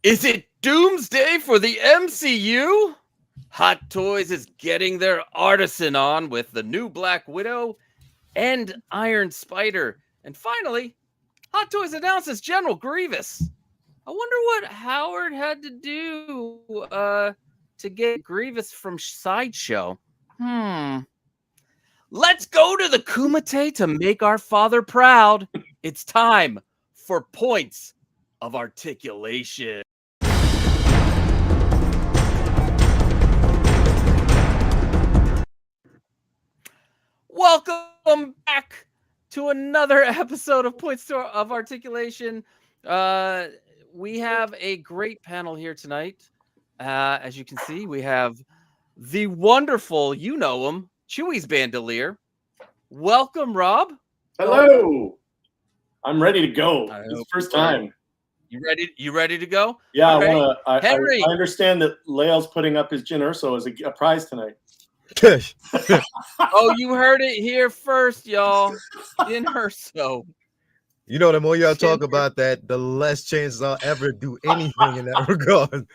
Is it Doomsday for the MCU? Hot Toys is getting their Artisan on with the new Black Widow and Iron Spider. And finally, Hot Toys announces General Grievous. I wonder what Howard had to do to get Grievous from Sideshow. Let's go to the Kumite to make our father proud. It's time for points of articulation. Welcome back to another episode of Points of Articulation. We have a great panel here tonight. As you can see, we have the wonderful, you know him, Chewie's Bandolier. Welcome, Rob. Hello. Welcome. I'm ready to go. It's the first time. You ready to go? Yeah, right. I understand that Leo's putting up his 𝗔𝗶𝗃 as a prize tonight. Oh, you heard it here first, y'all. 𝗔𝗶𝗃. You know, the more y'all talk about that, the less chances I'll ever do anything in that regard.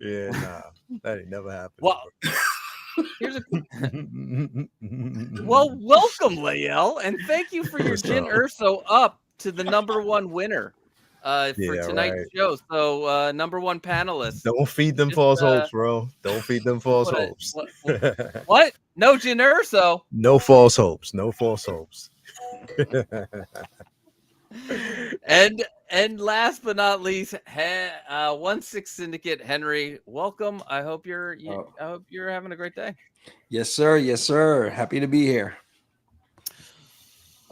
Yeah, nah, that ain't never happened. Well, welcome, Layel, and thank you for your 𝗔𝗶𝗃 up to the #1 winner for tonight's show. So, #1 panelist. Don't feed them false hopes, bro. Don't feed them false hopes. What? No 𝗔𝗶𝗃. No false hopes. No false hopes. And last but not least, 1/6 Syndicate Henry. Welcome. I hope you're having a great day. Yes, sir. Yes, sir. Happy to be here.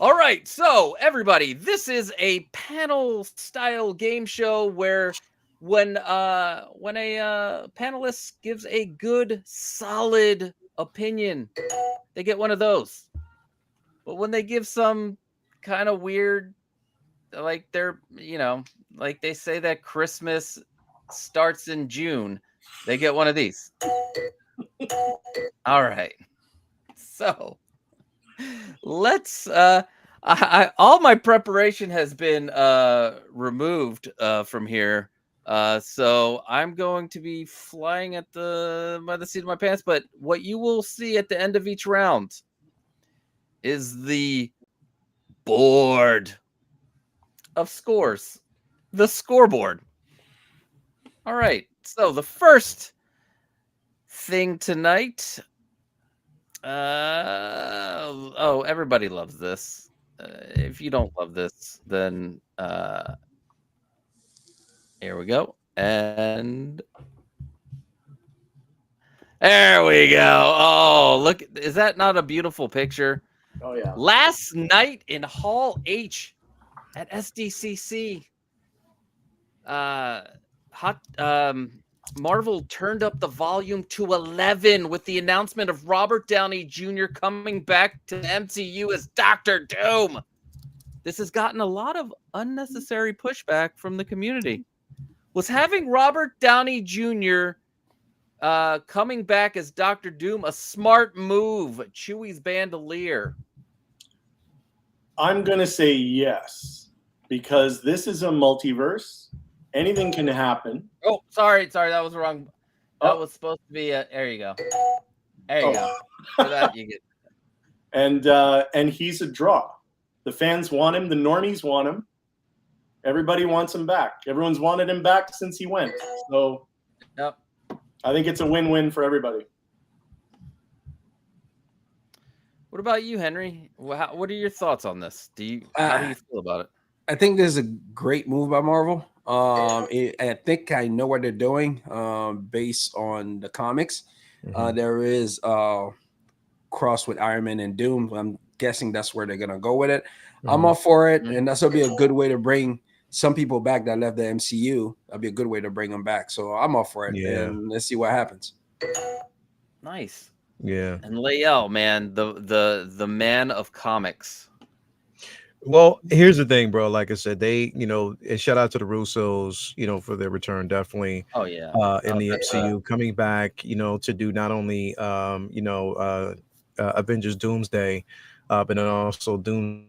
All right, so everybody, this is a panel style game show where when a panelist gives a good solid opinion, they get one of those. But when they give some kind of weird, like like they say that Christmas starts in June, they get one of these. All right. So let's all my preparation has been removed from here. So I'm going to be flying by the seat of my pants, but what you will see at the end of each round is the board of scores, the scoreboard. All right. So the first thing tonight, everybody loves this. If you don't love this, then here we go. And there we go. Oh, look, is that not a beautiful picture? Oh yeah. Last night in Hall H at SDCC, Marvel turned up the volume to 11 with the announcement of Robert Downey Jr. coming back to the MCU as Dr. Doom. This has gotten a lot of unnecessary pushback from the community. Was having Robert Downey Jr. Coming back as Dr. Doom a smart move? Chewie's Bandolier. I'm going to say yes, because this is a multiverse. Anything can happen. Oh, sorry, that was wrong. That was supposed to be there you go. There you go. For that you get. And he's a draw. The fans want him. The normies want him. Everybody wants him back. Everyone's wanted him back since he went. So, yep. I think it's a win-win for everybody. What about you, Henry? What are your thoughts on this? How do you feel about it? I think this is a great move by Marvel. I think I know what they're doing based on the comics. There is cross with Iron Man and Doom. I'm guessing that's where they're going to go with it. I'm all for it, and that's going to be a good way to bring some people back that left the MCU. That'd be a good way to bring them back. So I'm all for it, and let's see what happens. Nice. Yeah. And Layel, man, the man of comics. Well, here's the thing, bro. Like I said, they, and shout out to the Russos, for their return, definitely. Oh yeah. In the MCU, coming back, to do not only, Avengers Doomsday, but then also Doom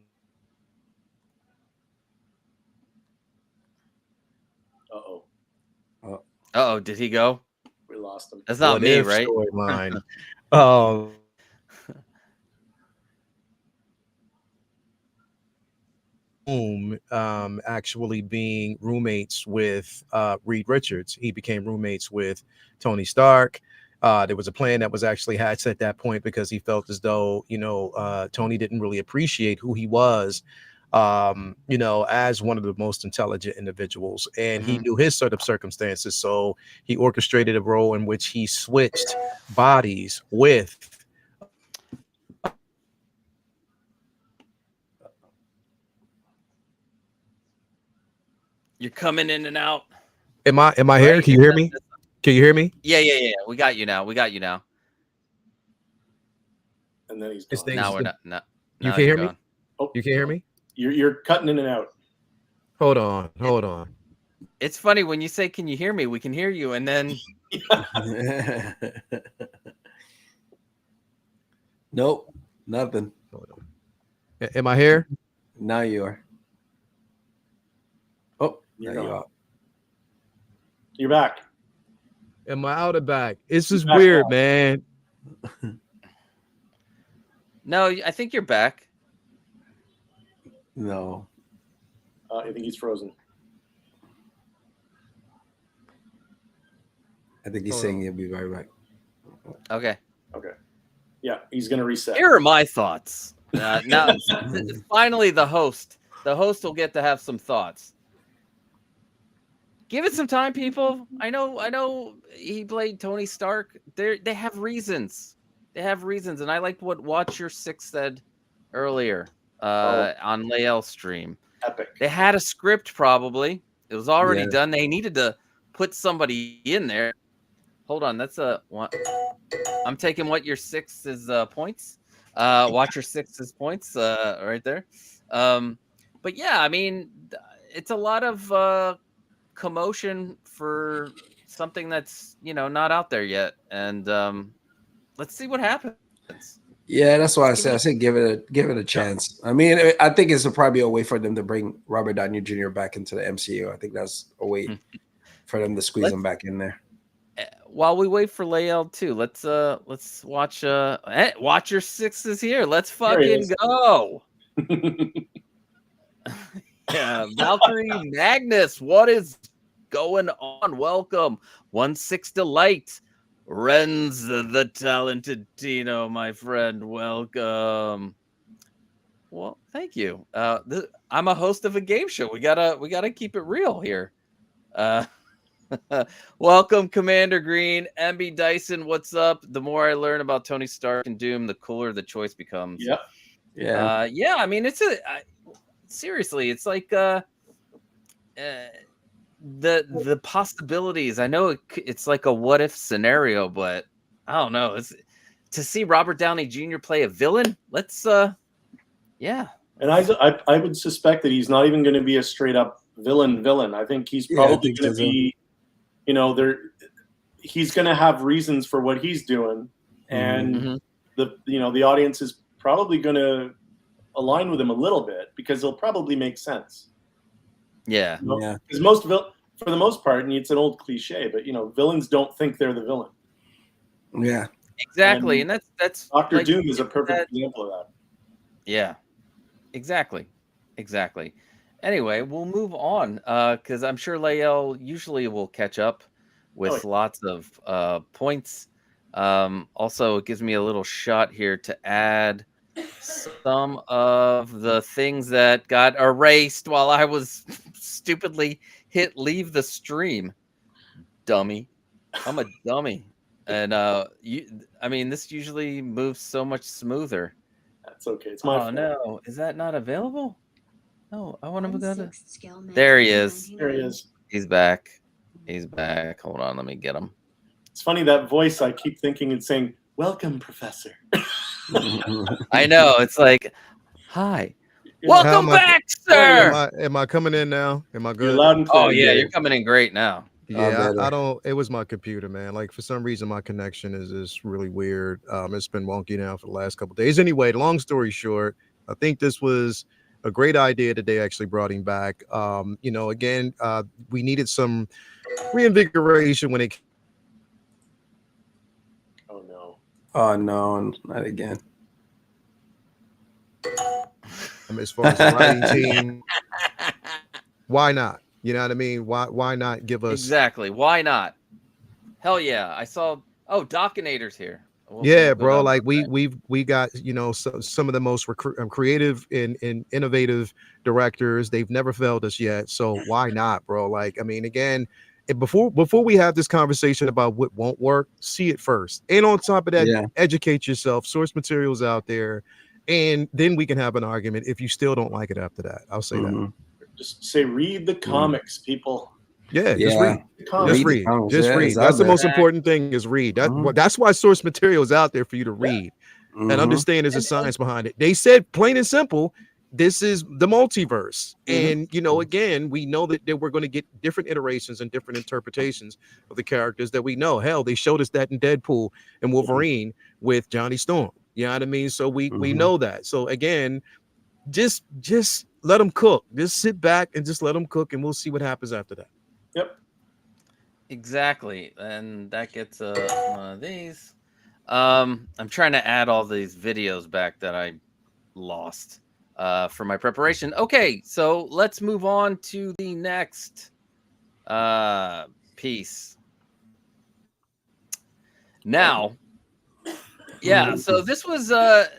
Uh-oh. Uh-oh, did he go? We lost him. That's not What me, if right? storyline. Actually being roommates with Reed Richards. He became roommates with Tony Stark. There was a plan that was actually hatched at that point because he felt as though, Tony didn't really appreciate who he was, as one of the most intelligent individuals. And he knew his sort of circumstances. So he orchestrated a role in which he switched bodies with You're coming in and out. Am I here? Right? Can you hear me? Can you hear me? Yeah. We got you now. And then he's This gone. thing- Now we're not. No, You now can hear you're me? gone. Oh, You can hear me? you're cutting in and out. Hold on. It's funny when you say, "Can you hear me?" We can hear you, and then Nope, nothing. Hold on. Am I here? Now you are. Oh, You're now you gone. are. You're back. Am I out of back? This is Back weird, now. man. no, I think you're back. No. I think he's frozen. I think he's Hold saying on. he'll be right back. Okay. Okay. Yeah, he's gonna reset. Here are my thoughts. Now, finally, the host will get to have some thoughts. Give it some time, people. I know. He played Tony Stark. They have reasons. And I liked what Watch Your Six said earlier on 𝗬𝗹 stream. Epic. They had a script, probably. It was already Yeah. done. They needed to put somebody in there. Hold on, that's a one. I'm taking what your six is points. Watch your six's points right there. But yeah, I mean, it's a lot of commotion for something that's not out there yet, and let's see what happens. Yeah, that's why I said give it a chance. I mean, I think it's probably a way for them to bring Robert Downey Jr. back into the MCU. I think that's a way for them to squeeze him back in there. While we wait for 𝗬𝗹 too, let's watch Watch Your Sixes here. Let's fucking go. Yeah, Valkyrie Magnus, what is going on? Welcome. 1/6 Delight. Renz the talented Tino, my friend. Welcome. Well, thank you. I'm a host of a game show. We gotta keep it real here. Welcome, Commander Green. MB Dyson, what's up? The more I learn about Tony Stark and Doom, the cooler the choice becomes. Yep. Yeah. I mean, seriously, it's like the possibilities. I know it's like a what if scenario, but I don't know. It's to see Robert Downey Jr. play a villain. Let's yeah. And I would suspect that he's not even going to be a straight up villain. I think he's probably going to be, he's going to have reasons for what he's doing, and the audience is probably going to align with him a little bit because it'll probably make sense. Yeah. Because for the most part, and it's an old cliche, but villains don't think they're the villain. Yeah. Exactly, and that's Dr. Doom is a perfect example of that. Yeah. Exactly. Anyway, we'll move on because I'm sure 𝗬𝗹 usually will catch up with lots of points. Also, it gives me a little shot here to add some of the things that got erased while I was stupidly hit leave the stream. Dummy. I'm a dummy. And this usually moves so much smoother. That's okay. It's my fault. No. Is that not available? No, I want to go to. There he is. There he is. He's back. Hold on, let me get him. It's funny, that voice, I keep thinking it's saying, "Welcome, Professor." I know. It's like, hi. Welcome back, sir. Am I coming in now? Am I good? You're loud and clear. Oh yeah, you're coming in great now. Yeah, I don't. It was my computer, man. Like for some reason, my connection is just really weird. It's been wonky now for the last couple of days. Anyway, long story short, I think this was a great idea that they actually brought him back. You know, again, we needed some reinvigoration when it. Oh no. Oh no, not again. As far as the writing team, why not? You know what I mean? Why not give us Exactly. Why not? Hell yeah! I saw. Oh, Dockinator's here. Yeah, bro. Like we got, you know, some of the most creative and innovative directors. They've never failed us yet. So why not, bro? Like, I mean, again, before we have this conversation about what won't work, see it first. And on top of that, educate yourself, source materials out there, and then we can have an argument if you still don't like it after that. I'll say that. Just say read the comics, people. Yeah, just read. Just read. Comics. Just read. That's the most important thing is read. That's why source material is out there for you to read and understand there's a science behind it. They said plain and simple, this is the multiverse. And, you know, again, we know that we're going to get different iterations and different interpretations of the characters that we know. Hell, they showed us that in Deadpool and Wolverine with Johnny Storm. You know what I mean? So we know that. So again, just let them cook. Just sit back and just let them cook, and we'll see what happens after that. Yep. Exactly. And that gets one of these. I'm trying to add all these videos back that I lost for my preparation. Okay, so let's move on to the next piece. Now, yeah, so this was the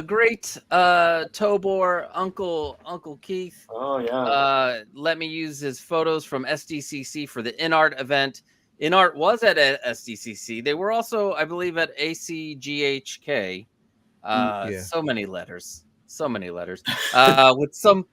great Tobor Uncle Keith. Oh yeah. Let me use his photos from SDCC for the InArt event. InArt was at SDCC. They were also, I believe, at 𝗔𝗶𝗃. So many letters. With some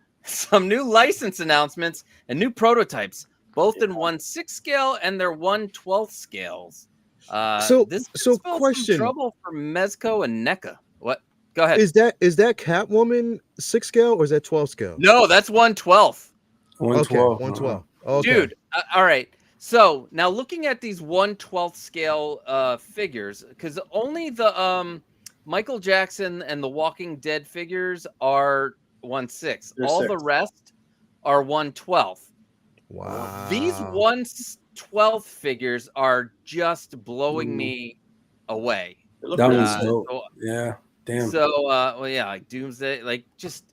new license announcements and new prototypes, both in 1/6 scale and their 1/12 scales. So some question. trouble for 𝗻𝗀𝗄 and 𝗁𝗁𝒃. What? Go ahead. Is that Catwoman 6 scale or is that 12 scale? No, that's 1/12. 1/12. 1/12. Okay. Dude, all right. So now looking at these 1/12 scale figures, because only the Michael Jackson and the Walking Dead figures are 1/6. All the rest are 1/12. Wow. These 1/12 figures are just blowing me away. That was dope. Yeah. Damn. So well, yeah, like Doomsday, like just.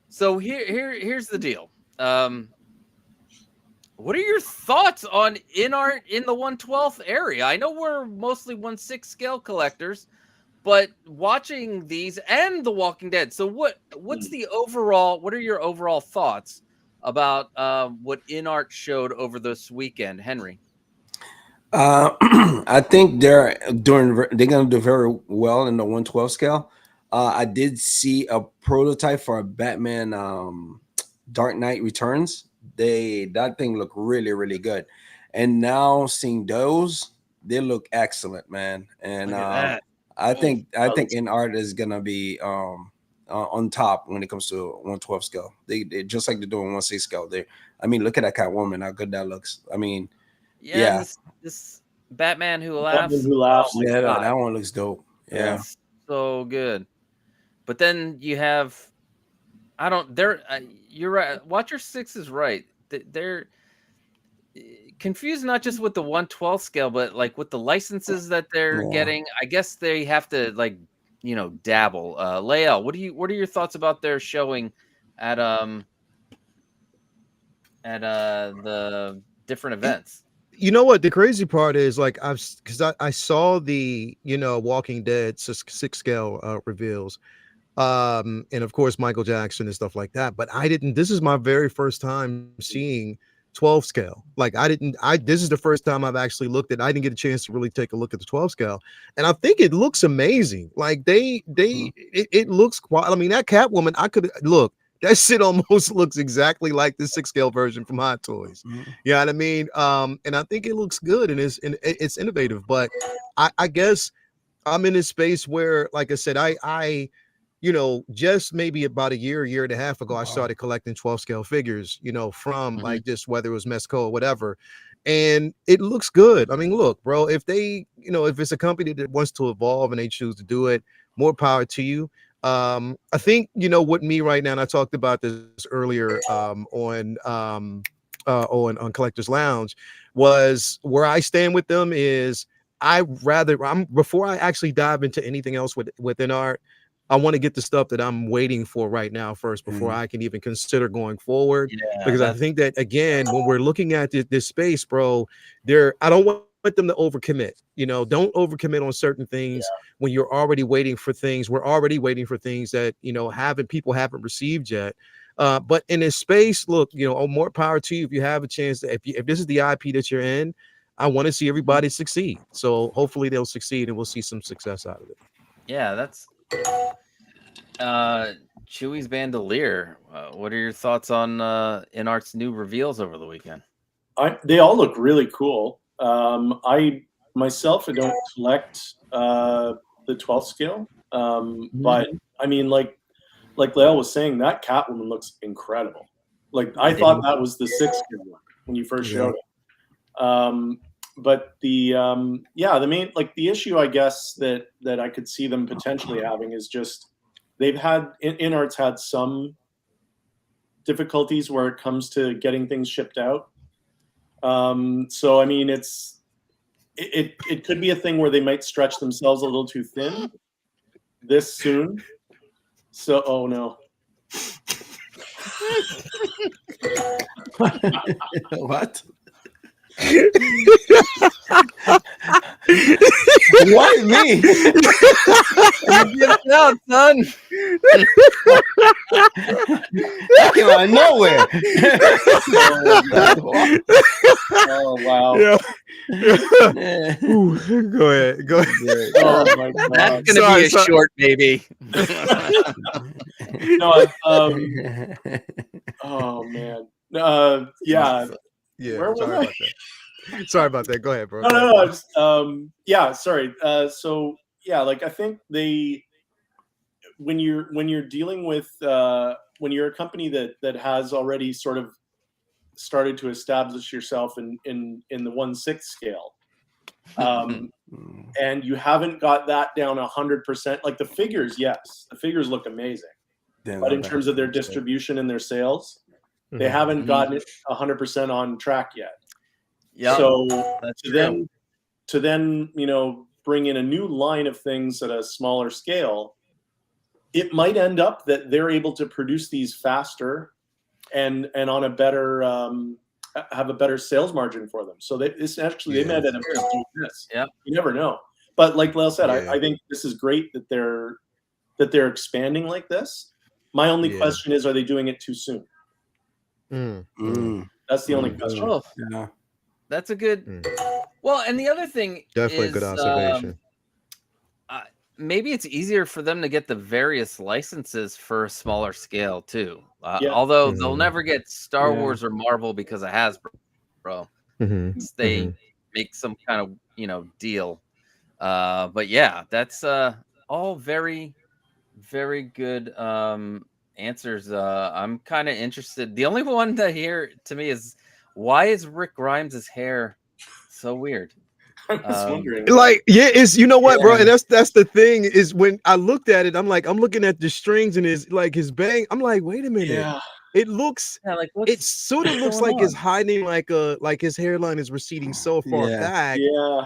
So here's the deal. What are your thoughts on InArt in the 1/12 area? I know we're mostly 1/6 scale collectors, but watching these and The Walking Dead. So what's the overall? What are your overall thoughts about what InArt showed over this weekend, Henry? I think they're going to do very well in the 1/12 scale. I did see a prototype for a Batman Dark Knight Returns. That thing looked really, really good. And now seeing those, they look excellent, man. And I think InArt is gonna be on top when it comes to 1/12 scale. They just like they're doing 1/6 scale. I mean, look at that Catwoman, how good that looks. I mean, yeah. This Batman Who Laughs. Yeah, that one looks dope. Yeah, that's so good. But then you have, you're right. Watcher 6 is right. They're confused not just with the 1/12 scale, but like with the licenses that they're getting. I guess they have to dabble. Layel, what are your thoughts about their showing at the different events? You know what the crazy part is, like because I saw the Walking Dead 6 scale reveals, and of course Michael Jackson and stuff like that, but this is my very first time seeing 12 scale. Like this is the first time I've actually looked at. I didn't get a chance to really take a look at the 12 scale, and I think it looks amazing. Like it looks I mean, that Catwoman, I could look. That shit almost looks exactly like the 6 scale version from Hot Toys. You know what I mean? And I think it looks good and it's innovative. But I guess I'm in this space where, like I said, I just maybe about a year and a half ago, I started collecting 12 scale figures, from like just whether it was 𝗻𝗀𝗄 or whatever. And it looks good. I mean, look, bro, if they, if it's a company that wants to evolve and they choose to do it, more power to you. I think what me right now, and I talked about this earlier on Collectors Lounge, was where I stand with them is before I actually dive into anything else within art, I want to get the stuff that I'm waiting for right now first before I can even consider going forward. Yeah, because I think that, again, when we're looking at this space, bro, I don't want them to overcommit. Don't overcommit on certain things when you're already waiting for things. We're already waiting for things that people haven't received yet. But in this space, look, more power to you if you have a chance to, if this is the IP that you're in. I want to see everybody succeed. So hopefully they'll succeed and we'll see some success out of it. Yeah, that's Chewie's Bandolier. What are your thoughts on InArt's new reveals over the weekend? They all look really cool. I myself, I don't collect the 12th scale, but I mean, like Layl was saying, that Catwoman looks incredible. Like, I thought that was the 6th scale one when you first showed it. But the main, like, the issue, I guess, that I could see them potentially having is just InArt's had some difficulties where it comes to getting things shipped out. So I mean, it could be a thing where they might stretch themselves a little too thin this soon. So, oh no. What? Why me? Get it out, son. That came out of nowhere. Oh wow. Yeah. Ooh, go ahead. Oh my god. That's gonna be a short, baby. No, oh man. Yeah. Yeah. Sorry about that. Go ahead, bro. No. Yeah. Sorry. So yeah, like, I think when you're dealing with when you're a company that has already sort of started to establish yourself in the 1/6 scale, and you haven't got that down 100%. Like, the figures, yes, the figures look amazing, but in terms of their distribution and their sales, they haven't gotten it 100% on track yet. Yeah. So to then bring in a new line of things at a smaller scale, it might end up that they're able to produce these faster and on a better have a better sales margin for them. So they might end up doing this. Yeah. You never know. But like Lyle said, I think this is great that they're expanding like this. My only question is, are they doing it too soon? That's the only question. Oh, yeah. That's a good. Well, and the other thing, definitely is, good observation. Maybe it's easier for them to get the various licenses for a smaller scale too. Although they'll never get Star Wars or Marvel because of Hasbro. They make some kind of deal. But yeah, that's all very, very good answers. I'm kind of interested. The only one that here to me is, why is Rick Grimes' hair so weird? I was wondering. Like, it's bro, and that's the thing is, when I looked at it, I'm looking at the strings and his bang. I'm like, wait a minute. Yeah. It looks it sort of looks like it's hiding, like his hairline is receding so far back. Yeah.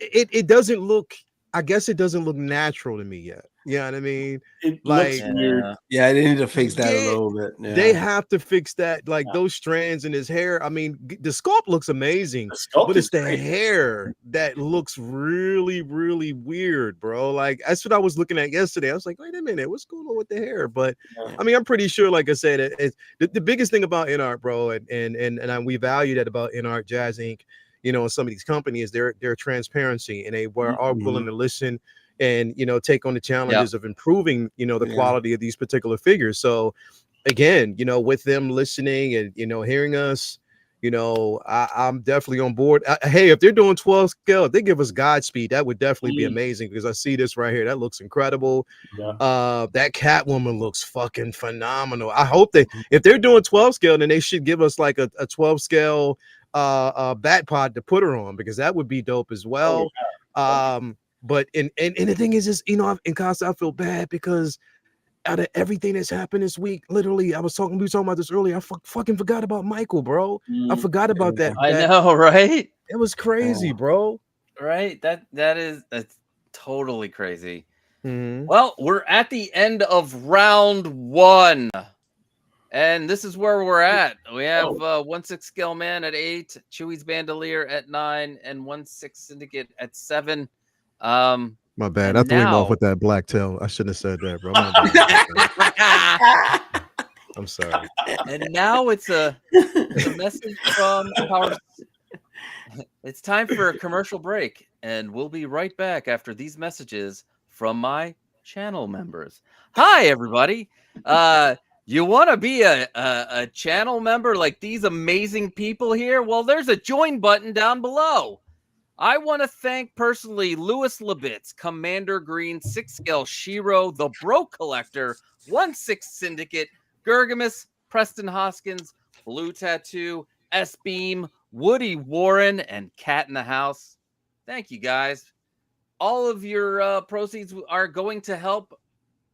It doesn't look, I guess it doesn't look natural to me yet. You know what I mean? It looks weird. Yeah, they need to fix that a little bit. Yeah. They have to fix that, like those strands in his hair. I mean, the sculpt looks amazing, but it's the hair that looks really, really weird, bro. Like, that's what I was looking at yesterday. I was like, wait a minute, what's going on with the hair? But I mean, I'm pretty sure, like I said, it's the biggest thing about InArt, bro, and we value that about InArt, Jazz Inc., and some of these companies, their transparency, and they are willing to listen and take on the challenges of improving the quality of these particular figures. So again, with them listening and hearing us, I'm definitely on board. Hey, if they're doing 12 scale, if they give us Godspeed, that would definitely be amazing, because I see this right here, that looks incredible. That Catwoman looks fucking phenomenal. I hope if they're doing 12 scale, then they should give us like a 12 scale bat pod to put her on, because that would be dope as well. But and the thing is you know, in Costa, I feel bad because out of everything that's happened this week, literally, we were talking about this earlier. I fucking forgot about Michael, bro. I forgot about that. I know, right? It was crazy, bro. Right? That's totally crazy. Mm-hmm. Well, we're at the end of round 1. And this is where we're at. We have 𝗤𝗃 𝗀𝗃 at 8, Chewie's Bandolier at 9, and 𝗤𝗃 Syndicate at 7. My bad. I threw him off with that black tail. I shouldn't have said that, bro. I'm sorry. And now it's a message from our. It's time for a commercial break, and we'll be right back after these messages from my channel members. Hi, everybody. You want to be a channel member like these amazing people here? Well, there's a join button down below. I want to thank personally 𝗬liche Commander Green, 𝗤cie 𝗂𝗍 the Bro Collector, 𝗤𝗃 Syndicate, 𝗬𝗶𝗹𝗆, Preston Hoskins, Blue Tattoo, S-Beam, Woody Warren, and Cat in the House. Thank you, guys. All of your proceeds are going to help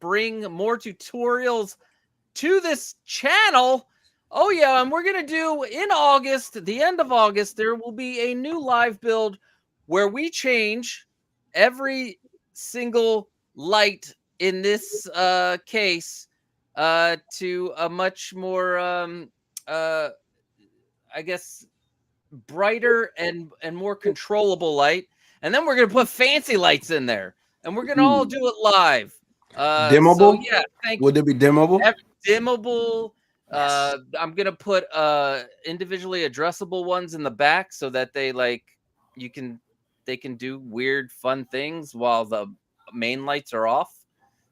bring more tutorials to this channel. Oh, yeah, and we're going to do in August, the end of August, there will be a new live build where we change every single light in this case to a much more, I guess, brighter and more controllable light. And then we're going to put fancy lights in there. And we're going to all do it live. Dimmable? So, yeah, thank you. Would it be dimmable? Dimmable. I'm gonna put individually addressable ones in the back so that they can do weird fun things while the main lights are off.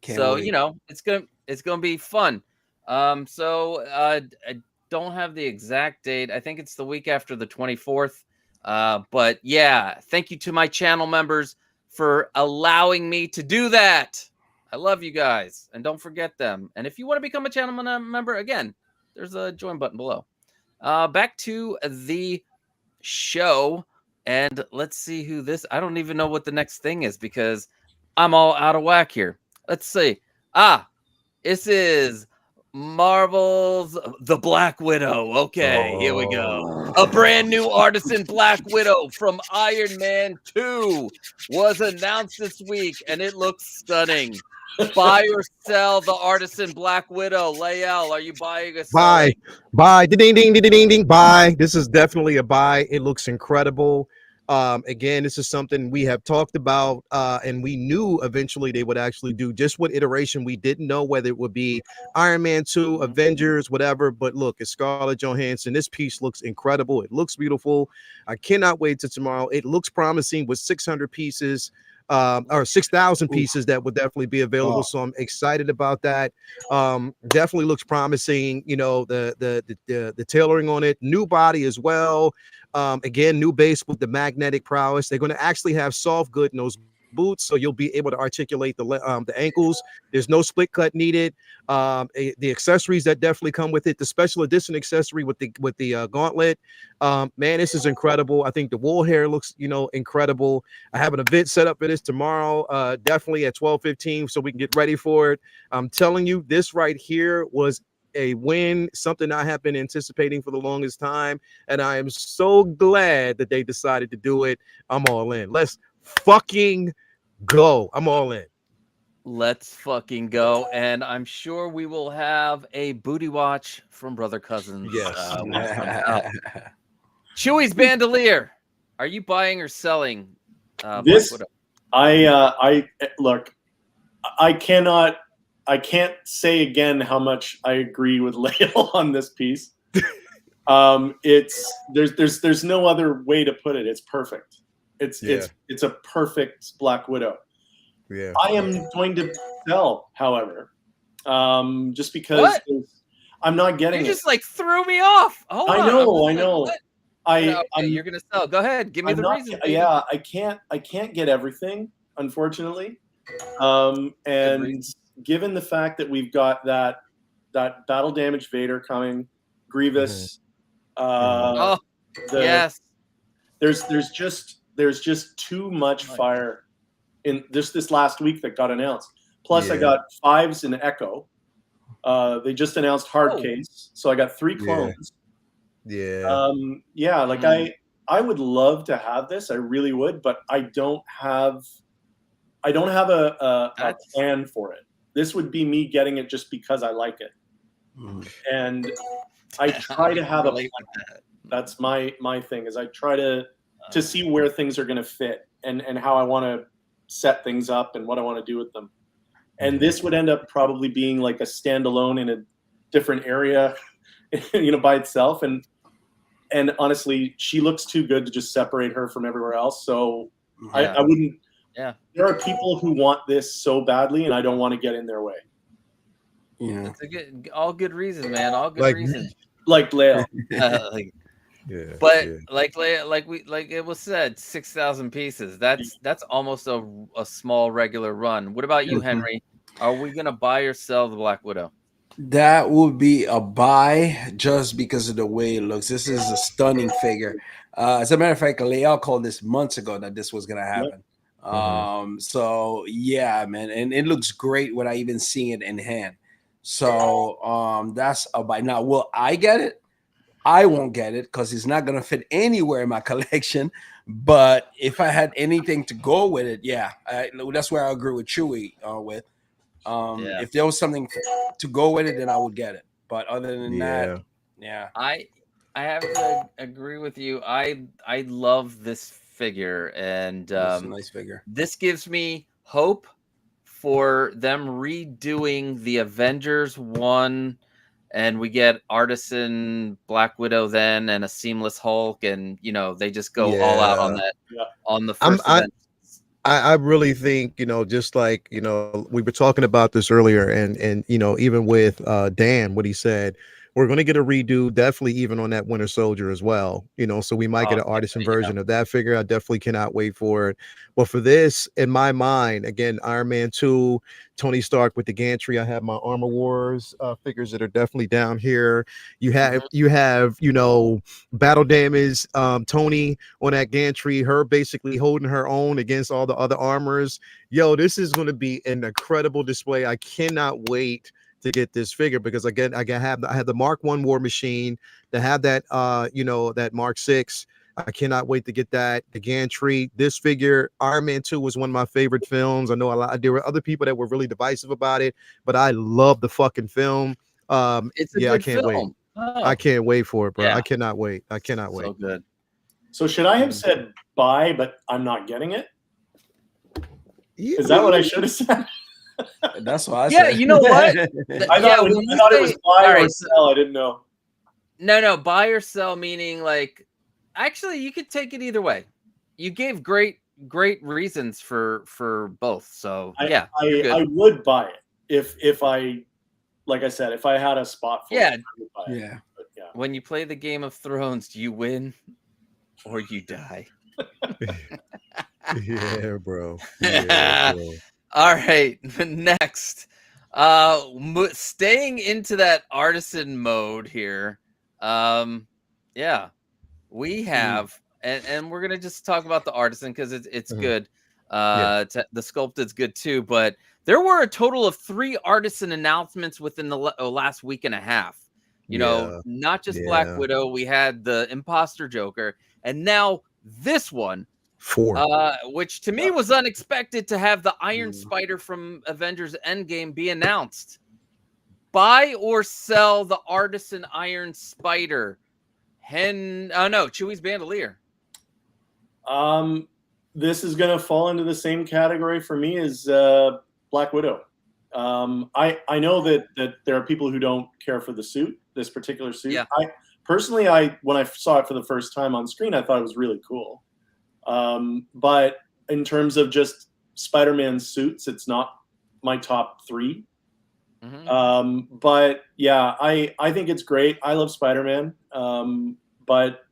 Wait. You know, it's gonna be fun. So I don't have the exact date. I think it's the week after the 24th. But yeah, thank you to my channel members for allowing me to do that. I love you guys, and don't forget them. And if you want to become a channel member, again, there's a join button below. Back to the show, and let's see who this. I don't even know what the next thing is because I'm all out of whack here. Let's see. This is Marvel's The Black Widow. Okay, here we go. A brand new Artisan Black Widow from Iron Man 2 was announced this week, and it looks stunning. Buy or sell the Artisan Black Widow. 𝗬elle, are you buying or selling? Buy. Ding, ding, ding, ding, ding. Buy. This is definitely a buy. It looks incredible. Again, this is something we have talked about, and we knew eventually they would actually do. Just what iteration, we didn't know whether it would be Iron Man 2, Avengers, whatever. But look, it's Scarlett Johansson. This piece looks incredible. It looks beautiful. I cannot wait till tomorrow. It looks promising with 600 pieces. Or 6,000 pieces that would definitely be available. So I'm excited about that. Definitely looks promising. You know, the tailoring on it, new body as well. Again, new base with the magnetic prowess. They're going to actually have soft good nose boots, so you'll be able to articulate the ankles. There's no split cut needed. The accessories that definitely come with it, the special edition accessory with the gauntlet. Man, this is incredible. I think the wool hair looks, you know, incredible. I have an event set up for this tomorrow, definitely at 12:15, so we can get ready for it. I'm telling you, this right here was a win, something I have been anticipating for the longest time, and I am so glad that they decided to do it. I'm all in. Let's fucking go. I'm all in. Let's fucking go. And I'm sure we will have a booty watch from Brother Cousins. Yes. Chewie's Bandolier. Are you buying or selling this? I look, I can't say again how much I agree with 𝗬elle on this piece. There's no other way to put it. It's perfect. It's a perfect Black Widow. Yeah. I am going to sell, however, just because I'm not getting it. You just like threw me off. Hold on. I know. You're gonna sell. Go ahead. Give me the reason. Yeah, I can't get everything, unfortunately. And given the fact that we've got that battle damage Vader coming, Grievous, yes. There's just too much fire in this last week that got announced. Plus, I got 5s in Echo. They just announced hard case, so I got 3 clones. Yeah. Like I would love to have this. I really would, but I don't have a plan for it. This would be me getting it just because I like it, and I try to have a plan. That's my thing. Is I try to see where things are going to fit and how I want to set things up and what I want to do with them. And this would end up probably being like a standalone in a different area, by itself. And honestly, she looks too good to just separate her from everywhere else. So I wouldn't. Yeah. There are people who want this so badly, and I don't want to get in their way. Yeah. It's all good reasons, man. All good reasons. Like Leo. But like it was said, 6,000 pieces. That's almost a small regular run. What about you, Henry? Are we gonna buy or sell the Black Widow? That would be a buy just because of the way it looks. This is a stunning figure. As a matter of fact, Leo called this months ago that this was gonna happen. So yeah, man, and it looks great without even seeing it in hand. So that's a buy. Now, will I get it? I won't get it because it's not gonna fit anywhere in my collection. But if I had anything to go with it, that's where I agree with Chewie with. If there was something to go with it, then I would get it. But other than that, I have to agree with you. I love this figure, and it's a nice figure. This gives me hope for them redoing the Avengers one, and we get Artisan Black Widow then, and a seamless Hulk, and they just go all out on that on the first event. I really think, just like, we were talking about this earlier, and even with Dan, what he said, we're going to get a redo, definitely even on that Winter Soldier as well, so we might get an Artisan version of that figure. I definitely cannot wait for it. But for this, in my mind, again, Iron Man 2, Tony Stark with the gantry. I have my Armor Wars figures that are definitely down here. You have battle damage, Tony on that gantry, her basically holding her own against all the other armors. Yo, this is going to be an incredible display. I cannot wait to get this figure, because again, I have the Mark I War Machine, to have that that Mark VI. I cannot wait to get that. The gantry. This figure, Iron Man 2 was one of my favorite films. I know there were other people that were really divisive about it, but I love the fucking film. It's a good I can't film. wait. I can't wait for it, bro. I cannot wait. I cannot wait. So good. So should I have said buy, but I'm not getting it? Is that what I should have said? That's why I said. You know what? I thought it was buy or sell. I didn't know. No, buy or sell, meaning like, actually, you could take it either way. You gave great reasons for both. So I would buy it if I, like I said, if I had a spot for it. I would buy it. But, when you play the Game of Thrones, do you win or you die? Yeah, bro. Yeah, bro. All right, next, staying into that Artisan mode here. We have, and we're gonna just talk about the Artisan because it's good. The Sculpted's good too, but there were a total of 3 Artisan announcements within the last week and a half. Not just Black Widow. We had the Imposter Joker, and now this one. 4. Which to me was unexpected, to have the Iron Spider from Avengers Endgame be announced. Buy or sell the Artisan Iron Spider? Chewie's Bandolier. This is gonna fall into the same category for me as Black Widow. I know that there are people who don't care for the suit, this particular suit. Yeah. Personally, when I saw it for the first time on screen, I thought it was really cool. But in terms of just Spider-Man suits, it's not my top 3. But yeah, I think it's great. I love Spider-Man. But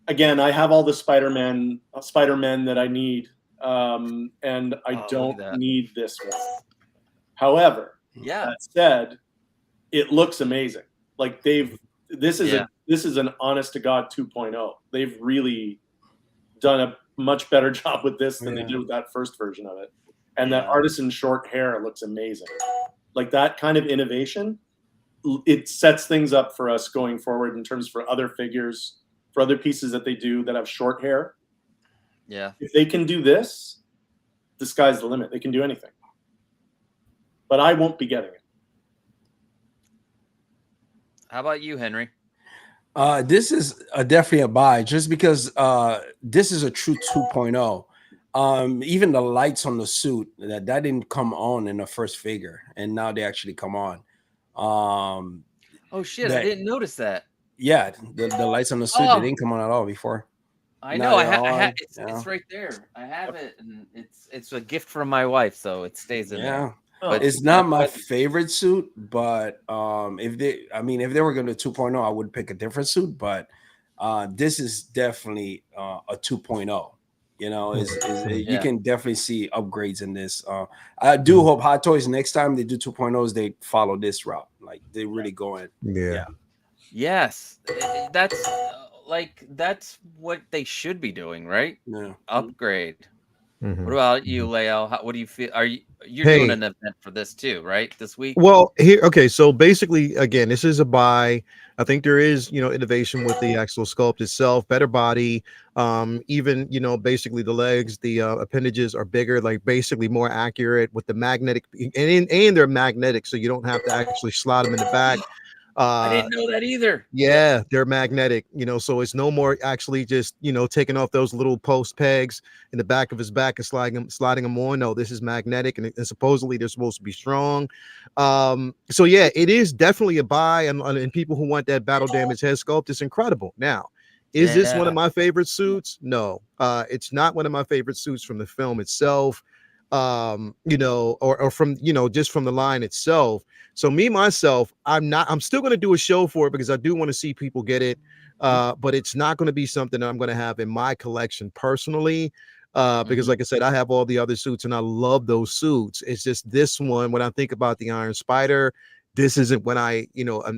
again, I have all the Spider-Man that I need. And I don't need this one. However, that said, it looks amazing. Like this is an honest to God 2.0. They've really done much better job with this than they did with that first version of it. And that Artisan short hair looks amazing. Like that kind of innovation, it sets things up for us going forward in terms for other figures, for other pieces that they do that have short hair. Yeah. If they can do this, the sky's the limit. They can do anything. But I won't be getting it. How about you, Henry? This is definitely a buy, just because this is a true 2.0. Even the lights on the suit that didn't come on in the first figure, and now they actually come on. Oh shit, I didn't notice that. Yeah, the lights on the suit, they didn't come on at all before. I know. It's right there. I have it, and it's a gift from my wife, so it stays in there. But it's not my favorite suit. But if they were going to 2.0, I would pick a different suit. But this is definitely a 2.0. You know, you can definitely see upgrades in this. I do hope Hot Toys next time they do 2.0s, they follow this route. Like they really go in. Yeah. Yes, that's that's what they should be doing, right? Yeah. Upgrade. Mm-hmm. What about you, 𝗬elle? What do you feel? You're doing an event for this too, right? This week? Well, okay. So basically, again, this is a buy. I think there is, innovation with the actual sculpt itself, better body. Even, basically the legs, the appendages are bigger, like basically more accurate with the magnetic, and they're magnetic, so you don't have to actually slot them in the back. I didn't know that either. Yeah, they're magnetic, so it's no more actually just, taking off those little post pegs in the back of his back and sliding them on. No, this is magnetic, and supposedly they're supposed to be strong. So yeah, it is definitely a buy, and people who want that battle damage head sculpt, it's incredible. Now, is this one of my favorite suits? No, it's not one of my favorite suits from the film itself. Or from, just from the line itself. So myself, I'm still going to do a show for it because I do want to see people get it. But it's not going to be something that I'm going to have in my collection personally. Because like I said, I have all the other suits and I love those suits. It's just this one, when I think about the Iron Spider, this isn't what I,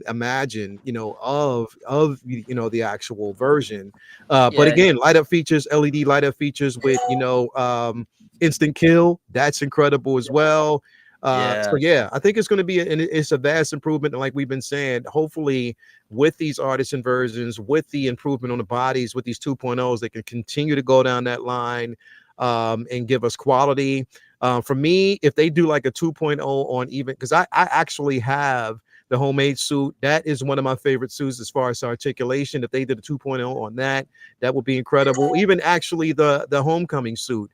imagine, of the actual version. But again, light up features, LED light up features with, instant kill, that's incredible as well. So yeah, I think it's going to be it's a vast improvement, and like we've been saying, hopefully with these Artisan versions, with the improvement on the bodies, with these 2.0s, they can continue to go down that line and give us quality. For me, if they do like a 2.0 on, even because I actually have the homemade suit, that is one of my favorite suits as far as articulation. If they did a 2.0 on that would be incredible. Even actually the Homecoming suit,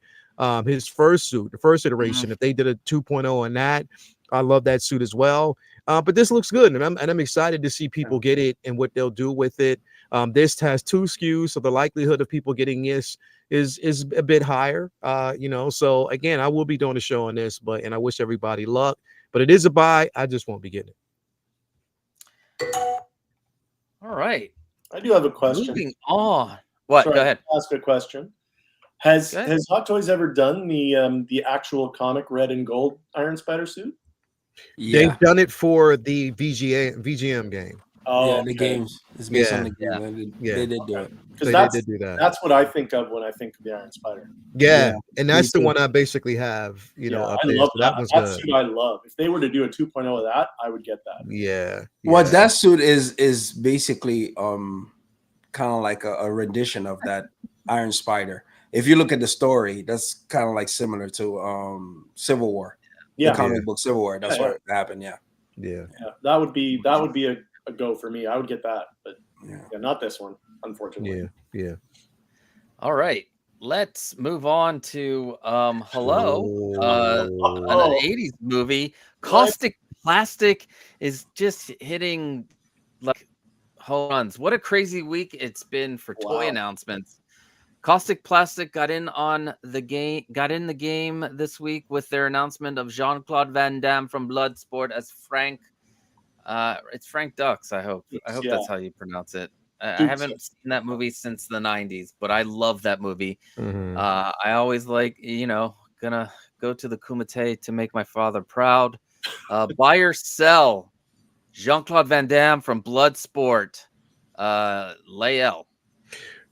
his first suit, the first iteration, if they did a 2.0 on that, I love that suit as well. But this looks good, and I'm excited to see people get it and what they'll do with it. This has 2 SKUs, so the likelihood of people getting this is a bit higher. So again, I will be doing a show on this, and I wish everybody luck. But it is a buy. I just won't be getting it. All right. I do have a question. Moving on. What? Sorry, go ahead. Ask a question. Has Hot Toys ever done the actual comic red and gold Iron Spider suit? Yeah. They've done it for the VGM game. Oh, the games. It's based on the game. They did do it. Because they did do that. That's what I think of when I think of the Iron Spider. Yeah, and that's the one I basically have. Up I there. love so that. One's That good. suit I love. If they were to do a 2.0 of that, I would get that. Yeah. Well, that suit is basically kind of like a rendition of that Iron Spider. If you look at the story, that's kind of like similar to Civil War. The comic book Civil War. That's what happened. Yeah. That would be a go for me. I would get that, but not this one, unfortunately. Yeah. All right. Let's move on to Hello, an 80s movie. Kaustic Plastik is just hitting like home runs. What a crazy week it's been for toy announcements. Kaustic Plastik got in the game this week with their announcement of Jean-Claude Van Damme from Bloodsport as Frank. It's Frank Dux, I hope. I hope that's how you pronounce it. I haven't seen that movie since the 90s, but I love that movie. I always gonna go to the Kumite to make my father proud. Buy or sell Jean-Claude Van Damme from Bloodsport. 𝗬elle.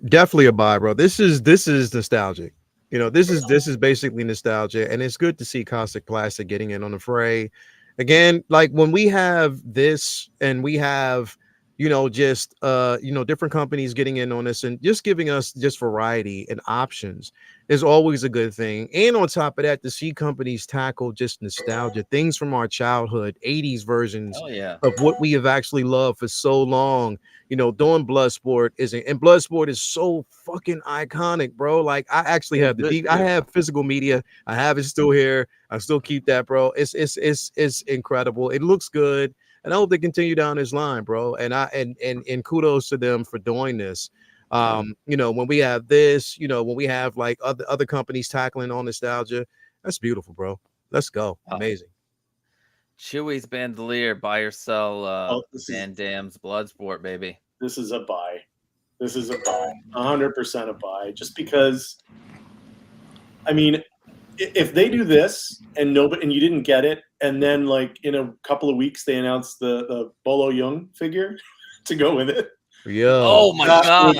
Definitely a buy, bro. This is nostalgic. You know, this is basically nostalgia, and it's good to see Kaustic Plastik getting in on the fray. Again, like when we have this and we have, just different companies getting in on this and just giving us just variety and options is always a good thing. And on top of that, to see companies tackle just nostalgia, things from our childhood, 80s versions Oh yeah. of what we have actually loved for so long. Doing Bloodsport and Bloodsport is so fucking iconic, bro. Like I actually have I have physical media. I have it still here. I still keep that, bro. It's incredible. It looks good, and I hope they continue down this line, bro. And kudos to them for doing this. When we have this, when we have like other companies tackling on nostalgia, that's beautiful, bro. Let's go. Amazing. Chewie's Bandolier, buy or sell Van Damme's Bloodsport, baby. This is a buy. This is a buy. 100% a buy. Just because, I mean, if they do this and you didn't get it, and then like in a couple of weeks they announce the 𝗏𝗏 figure to go with it. Yeah. Oh my god.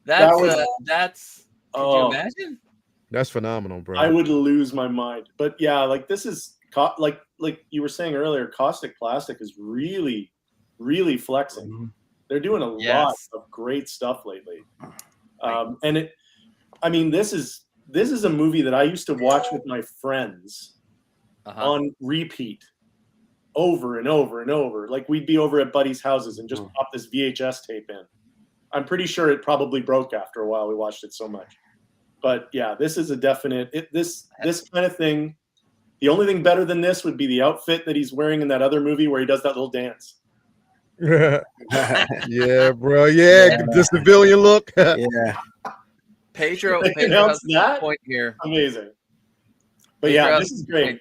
That's. Could you imagine? That's phenomenal, bro. I would lose my mind. But yeah, like this is like you were saying earlier, Kaustic Plastik is really, really flexing. Mm-hmm. They're doing a lot of great stuff lately. This is a movie that I used to watch with my friends on repeat over and over and over. Like we'd be over at buddies' houses and just pop this VHS tape in. I'm pretty sure it probably broke after a while. We watched it so much. But yeah, this is a definite this kind of thing. The only thing better than this would be the outfit that he's wearing in that other movie where he does that little dance. Yeah, bro. Yeah, the civilian look. Yeah. Pedro has that point here. Amazing. But yeah, this is great.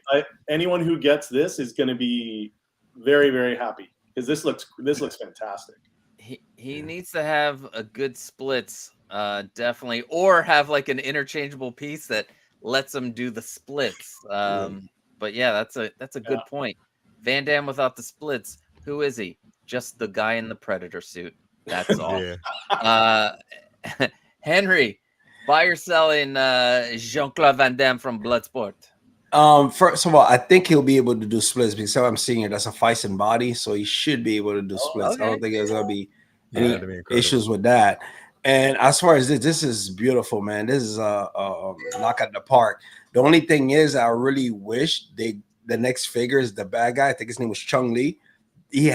Anyone who gets this is going to be very, very happy because this looks fantastic. He needs to have a good splits, definitely, or have like an interchangeable piece that lets him do the splits. But yeah, that's a good point. Van Damme without the splits, who is he? Just the guy in the Predator suit. That's all. Henry, buy or sell in Jean-Claude Van Damme from Bloodsport? First of all, I think he'll be able to do splits because I'm seeing it. That's a 𝗙cie body, so he should be able to do splits. Okay. I don't think there's gonna be any issues with that. And as far as this is beautiful, man. This is a knock out the park. The only thing is, I really wish the next figure is the bad guy. I think his name was Chun-Li. They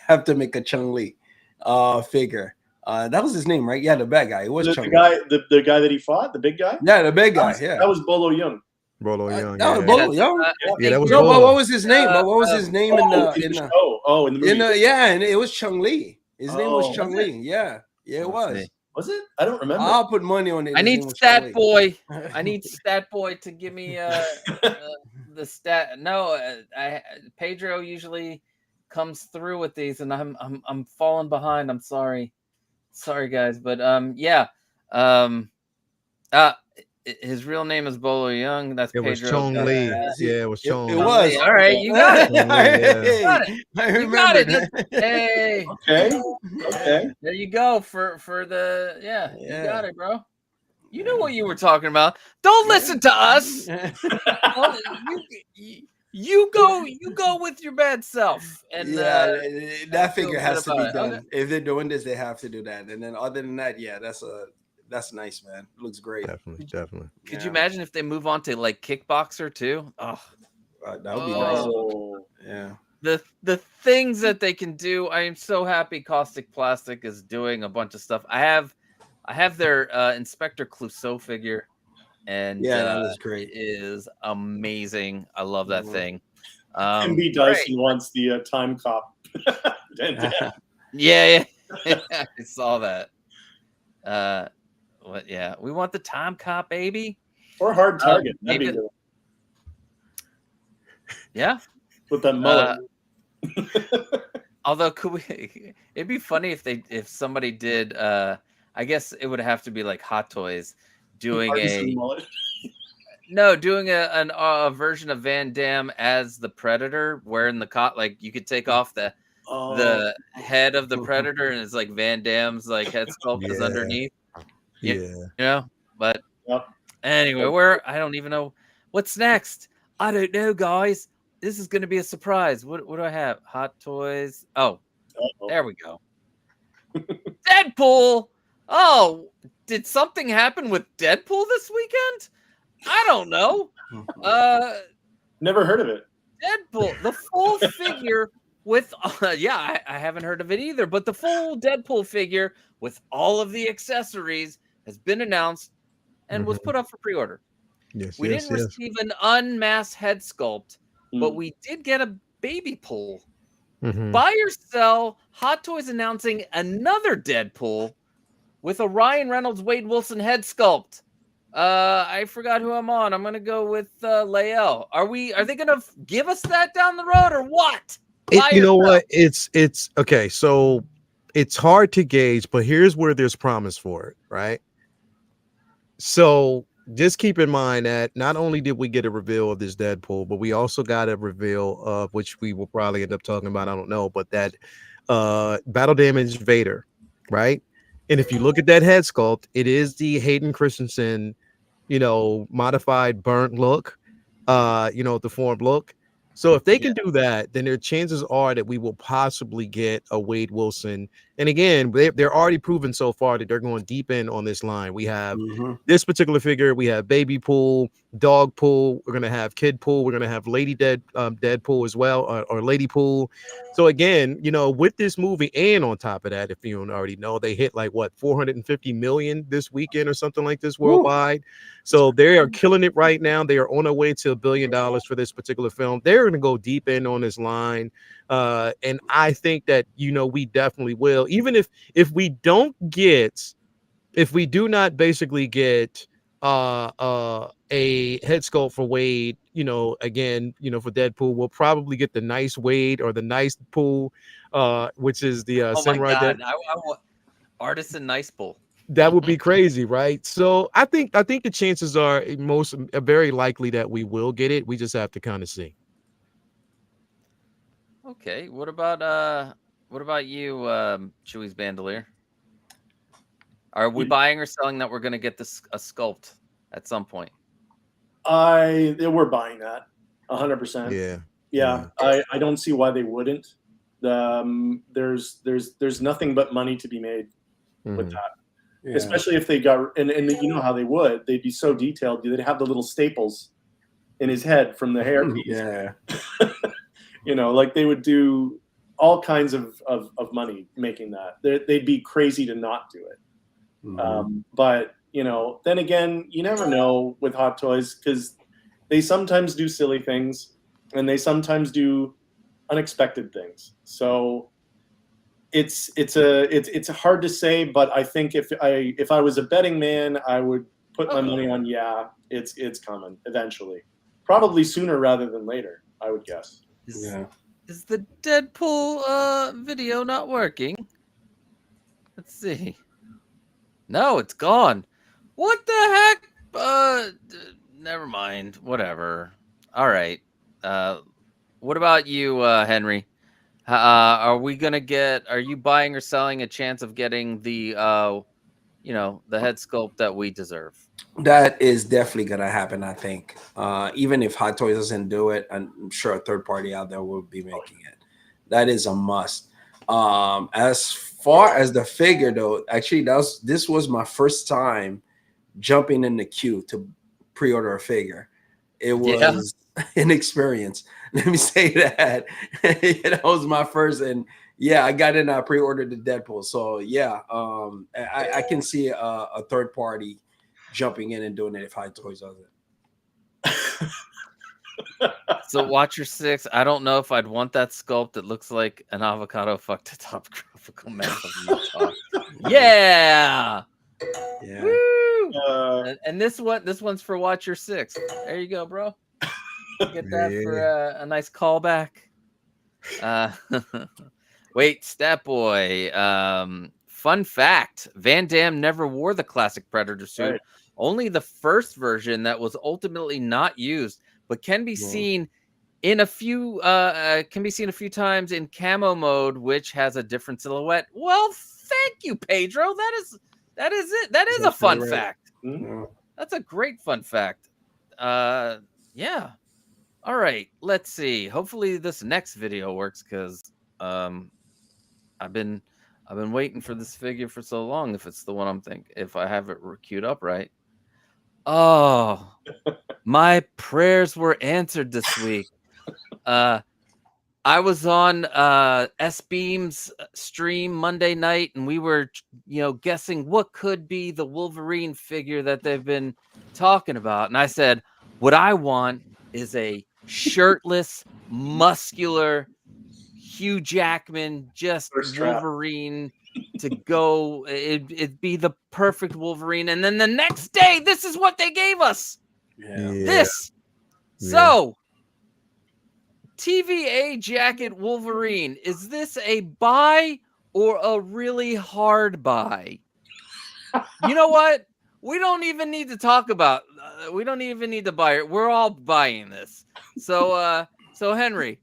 have to make a Chun-Li figure. That was his name, right? Yeah, the bad guy. It was the guy, the guy that he fought, the big guy. Yeah, the big guy. That was 𝗏𝗏 𝗏𝗏. 𝗏𝗏 𝗏𝗏. That was 𝗏𝗏 𝗏𝗏. Yeah, that was. No, what was his name? What was his name in the movie? And it was Chun-Li. His name was Chun-Li. Yeah, it was. Was it? I don't remember. I'll put money on it. I need Stat Boy. I need Stat Boy to give me the stat. No, Pedro usually comes through with these, and I'm falling behind. I'm sorry, guys, but his real name is 𝗏𝗏 𝗏𝗏. That's it Pedro. Was Chun-Li. Yeah, it was Chun-Li. It was. All right, you got it. I remember it. Hey. Okay. There you go for the You got it, bro. You know what you were talking about. Don't listen to us. You go with your bad self. And that figure has to be done. Okay. If they're doing this, they have to do that. And then other than that, that's nice, man. It looks great. Definitely. Could you imagine if they move on to like Kickboxer too? Oh, that would be nice. Yeah. The things that they can do. I am so happy Kaustic Plastik is doing a bunch of stuff. I have their Inspector Clouseau figure, and that is great. It is amazing. I love that thing. MB Dyson wants the Time Cop. Yeah. I saw that. We want the Time Cop, baby. Or Hard Target. That'd be good. Yeah. With that mullet. Although it'd be funny if somebody did I guess it would have to be like Hot Toys doing a version of Van Damme as the Predator wearing the like you could take off the the head of the Predator, and it's like Van Damme's like head sculpt is underneath. You know, but anyway, I don't even know what's next. I don't know, guys. This is going to be a surprise. What do I have? Hot Toys. Oh, there we go. Deadpool. Oh, did something happen with Deadpool this weekend? I don't know. Never heard of it. Deadpool, the full figure with I haven't heard of it either, but the full Deadpool figure with all of the accessories has been announced and was put up for pre-order. We didn't receive an unmasked head sculpt, but we did get a baby pool. Buy or sell. Hot Toys announcing another Deadpool with a Ryan Reynolds, Wade Wilson head sculpt. I forgot who I'm on. I'm gonna go with 𝗬elle. Are they gonna give us that down the road or what? You know what? It's okay. So it's hard to gauge, but here's where there's promise for it, right? So just keep in mind that not only did we get a reveal of this Deadpool, but we also got a reveal of, which we will probably end up talking about, I don't know, but that battle damaged Vader, right? And if you look at that head sculpt, it is the Hayden Christensen, modified burnt look, deformed look. So if they can do that, then their chances are that we will possibly get a Wade Wilson. And again, they're already proven so far that they're going deep in on this line. We have this particular figure. We have Baby Pool, Dog Pool. We're going to have Kid Pool. We're going to have Lady Deadpool as well, or Lady Pool. So again, with this movie, and on top of that, if you don't already know, they hit like what, 450 million this weekend or something like this worldwide. So they are killing it right now. They are on their way to $1 billion for this particular film. They're going to go deep in on this line. And I think that, we definitely will, even if we do not basically get a head sculpt for Wade, again, for Deadpool, we'll probably get the nice Wade or the nice Pool, which is the Samurai. I want Artisan nice Pool. That would be crazy, right? So I think the chances are very likely that we will get it. We just have to kind of see. Okay, what about you, Chewie's Bandolier? Are we buying or selling that we're going to get this a sculpt at some point? We're buying that 100%. Yeah. I don't see why they wouldn't. There's nothing but money to be made with that. Yeah. Especially if they got, and you know how they'd be so detailed. They'd have the little staples in his head from the hairpiece. Yeah. Like they would do all kinds of money making that. They'd be crazy to not do it. But then again, you never know with Hot Toys, because they sometimes do silly things and they sometimes do unexpected things. So it's hard to say, but I think if I was a betting man, I would put my money on it's coming eventually, probably sooner rather than later, I would guess. Is the Deadpool video not working? Let's see. No, it's gone. What the heck? Never mind. Whatever. All right. What about you, Henry? Are you buying or selling a chance of getting the the head sculpt that we deserve? That is definitely gonna happen, I think. Even if Hot Toys doesn't do it, I'm sure a third party out there will be making it. That is a must. As far as the figure, though, actually, this was my first time jumping in the queue to pre-order a figure. It was an experience. Let me say that. That was my first, and I got in. I pre-ordered the Deadpool, so I can see a third party jumping in and doing it if Hot Toys does it. So Watcher 6, I don't know if I'd want that sculpt. It looks like an avocado fucked a topographical map of Utah. Yeah. Woo! And this one's for Watcher 6. There you go, bro. Get that for a nice callback. Wait, Stat Boy. Fun fact: Van Damme never wore the classic Predator suit. Right. Only the first version that was ultimately not used, but can be seen in a few can be seen a few times in camo mode, which has a different silhouette. Well, thank you, Pedro. That is it. That is a fun fact. Mm-hmm. That's a great fun fact. Yeah. All right. Let's see. Hopefully this next video works, because I've been waiting for this figure for so long. If it's the one I'm thinking, if I have it queued up right. Oh, my prayers were answered this week. I was on S-Beam's stream Monday night, and we were, guessing what could be the Wolverine figure that they've been talking about. And I said, what I want is a shirtless, muscular Hugh Jackman, just Wolverine to go. It'd be the perfect Wolverine. And then the next day, this is what they gave us. This. So, TVA Jacket Wolverine, is this a buy or a really hard buy? You know what? We don't even need to talk about. We don't even need to buy it. We're all buying this. So Henry,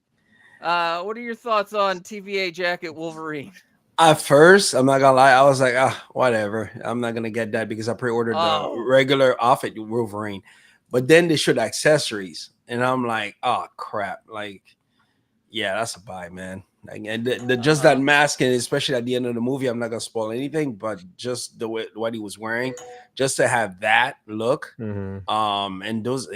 what are your thoughts on TVA Jacket Wolverine? At first, I'm not gonna lie, I was like, whatever. I'm not gonna get that because I pre-ordered the regular outfit Wolverine. But then they showed accessories, and I'm like, oh crap! Like, yeah, that's a buy, man. Like, and just that mask, and especially at the end of the movie, I'm not gonna spoil anything, but just the way what he was wearing, just to have that look, and those,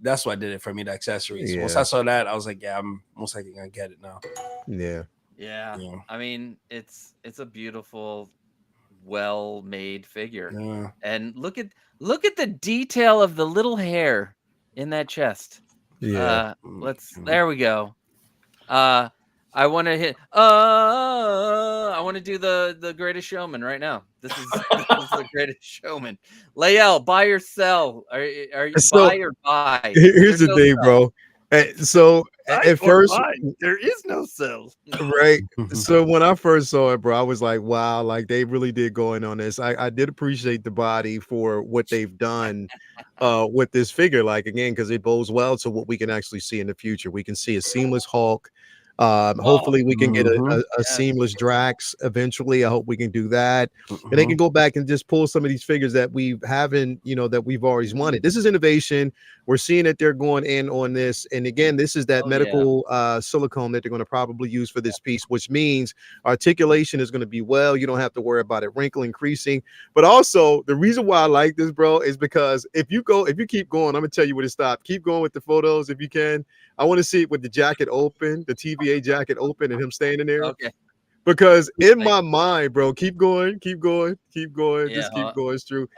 that's what did it for me. The accessories. Once I saw that, I was like, I'm most likely gonna get it now. Yeah. I mean, it's a beautiful, well-made figure, and look at the detail of the little hair in that chest. There we go. I want to hit. I want to do the Greatest Showman right now. This is the Greatest Showman. 𝗬elle, buy or sell? Are you buy or buy? Here's the thing, bro. So at first, there is no sell. Right. So when I first saw it, bro, I was like, wow, like they really did go in on this. I did appreciate the body for what they've done with this figure, like, again, because it bodes well to what we can actually see in the future. We can see a seamless Hulk. Hopefully we can get a seamless Drax eventually. I hope we can do that. And they can go back and just pull some of these figures that we haven't, that we've always wanted. This is innovation. We're seeing that they're going in on this. And again, this is that medical silicone that they're going to probably use for this piece, which means articulation is going to be well. You don't have to worry about it wrinkling, creasing. But also the reason why I like this, bro, is because if you keep going, I'm gonna tell you where to stop. Keep going with the photos if you can. I want to see it with the jacket open, the TVA jacket open, and him standing there. Okay. Because in my mind, bro, keep going, just keep going through.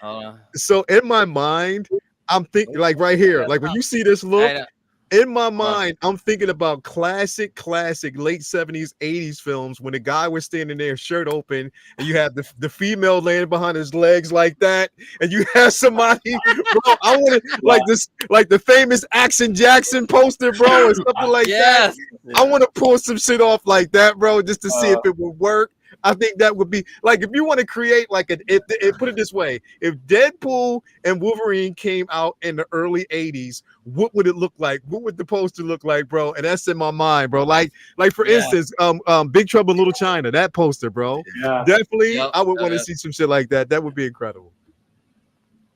So in my mind, I'm thinking, like right here, like when you see this look, in my mind, I'm thinking about classic late 70s, 80s films when the guy was standing there, shirt open, and you have the female laying behind his legs like that, and you have somebody, bro, I want to like this, like the famous Action Jackson poster, bro, or something like that. I want to pull some shit off like that, bro, just to see if it would work. I think that would be like, if you want to create like put it this way, if Deadpool and Wolverine came out in the early 80s, what would it look like? What would the poster look like, bro? And that's in my mind, bro. Like for instance, Big Trouble in Little China, that poster, bro. Definitely, I would want to see some shit like that. That would be incredible.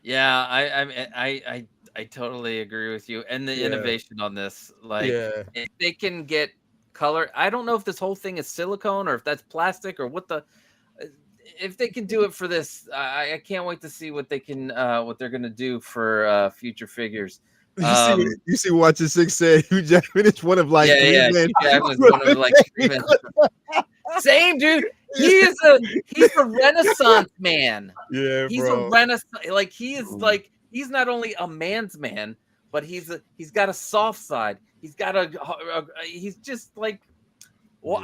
Yeah, I totally agree with you. And the innovation on this, like, if they can get color, I don't know if this whole thing is silicone or if that's plastic or what if they can do it for this, I can't wait to see what they can what they're gonna do for future figures. You see what 𝗔𝗁 said? Hugh Jackman is one of like Hugh Jackman's one of like same dude. He's a Renaissance man. Yeah, he's a Renaissance, like he is like, he's not only a man's man, but he's got a soft side. He's got he's just like, well,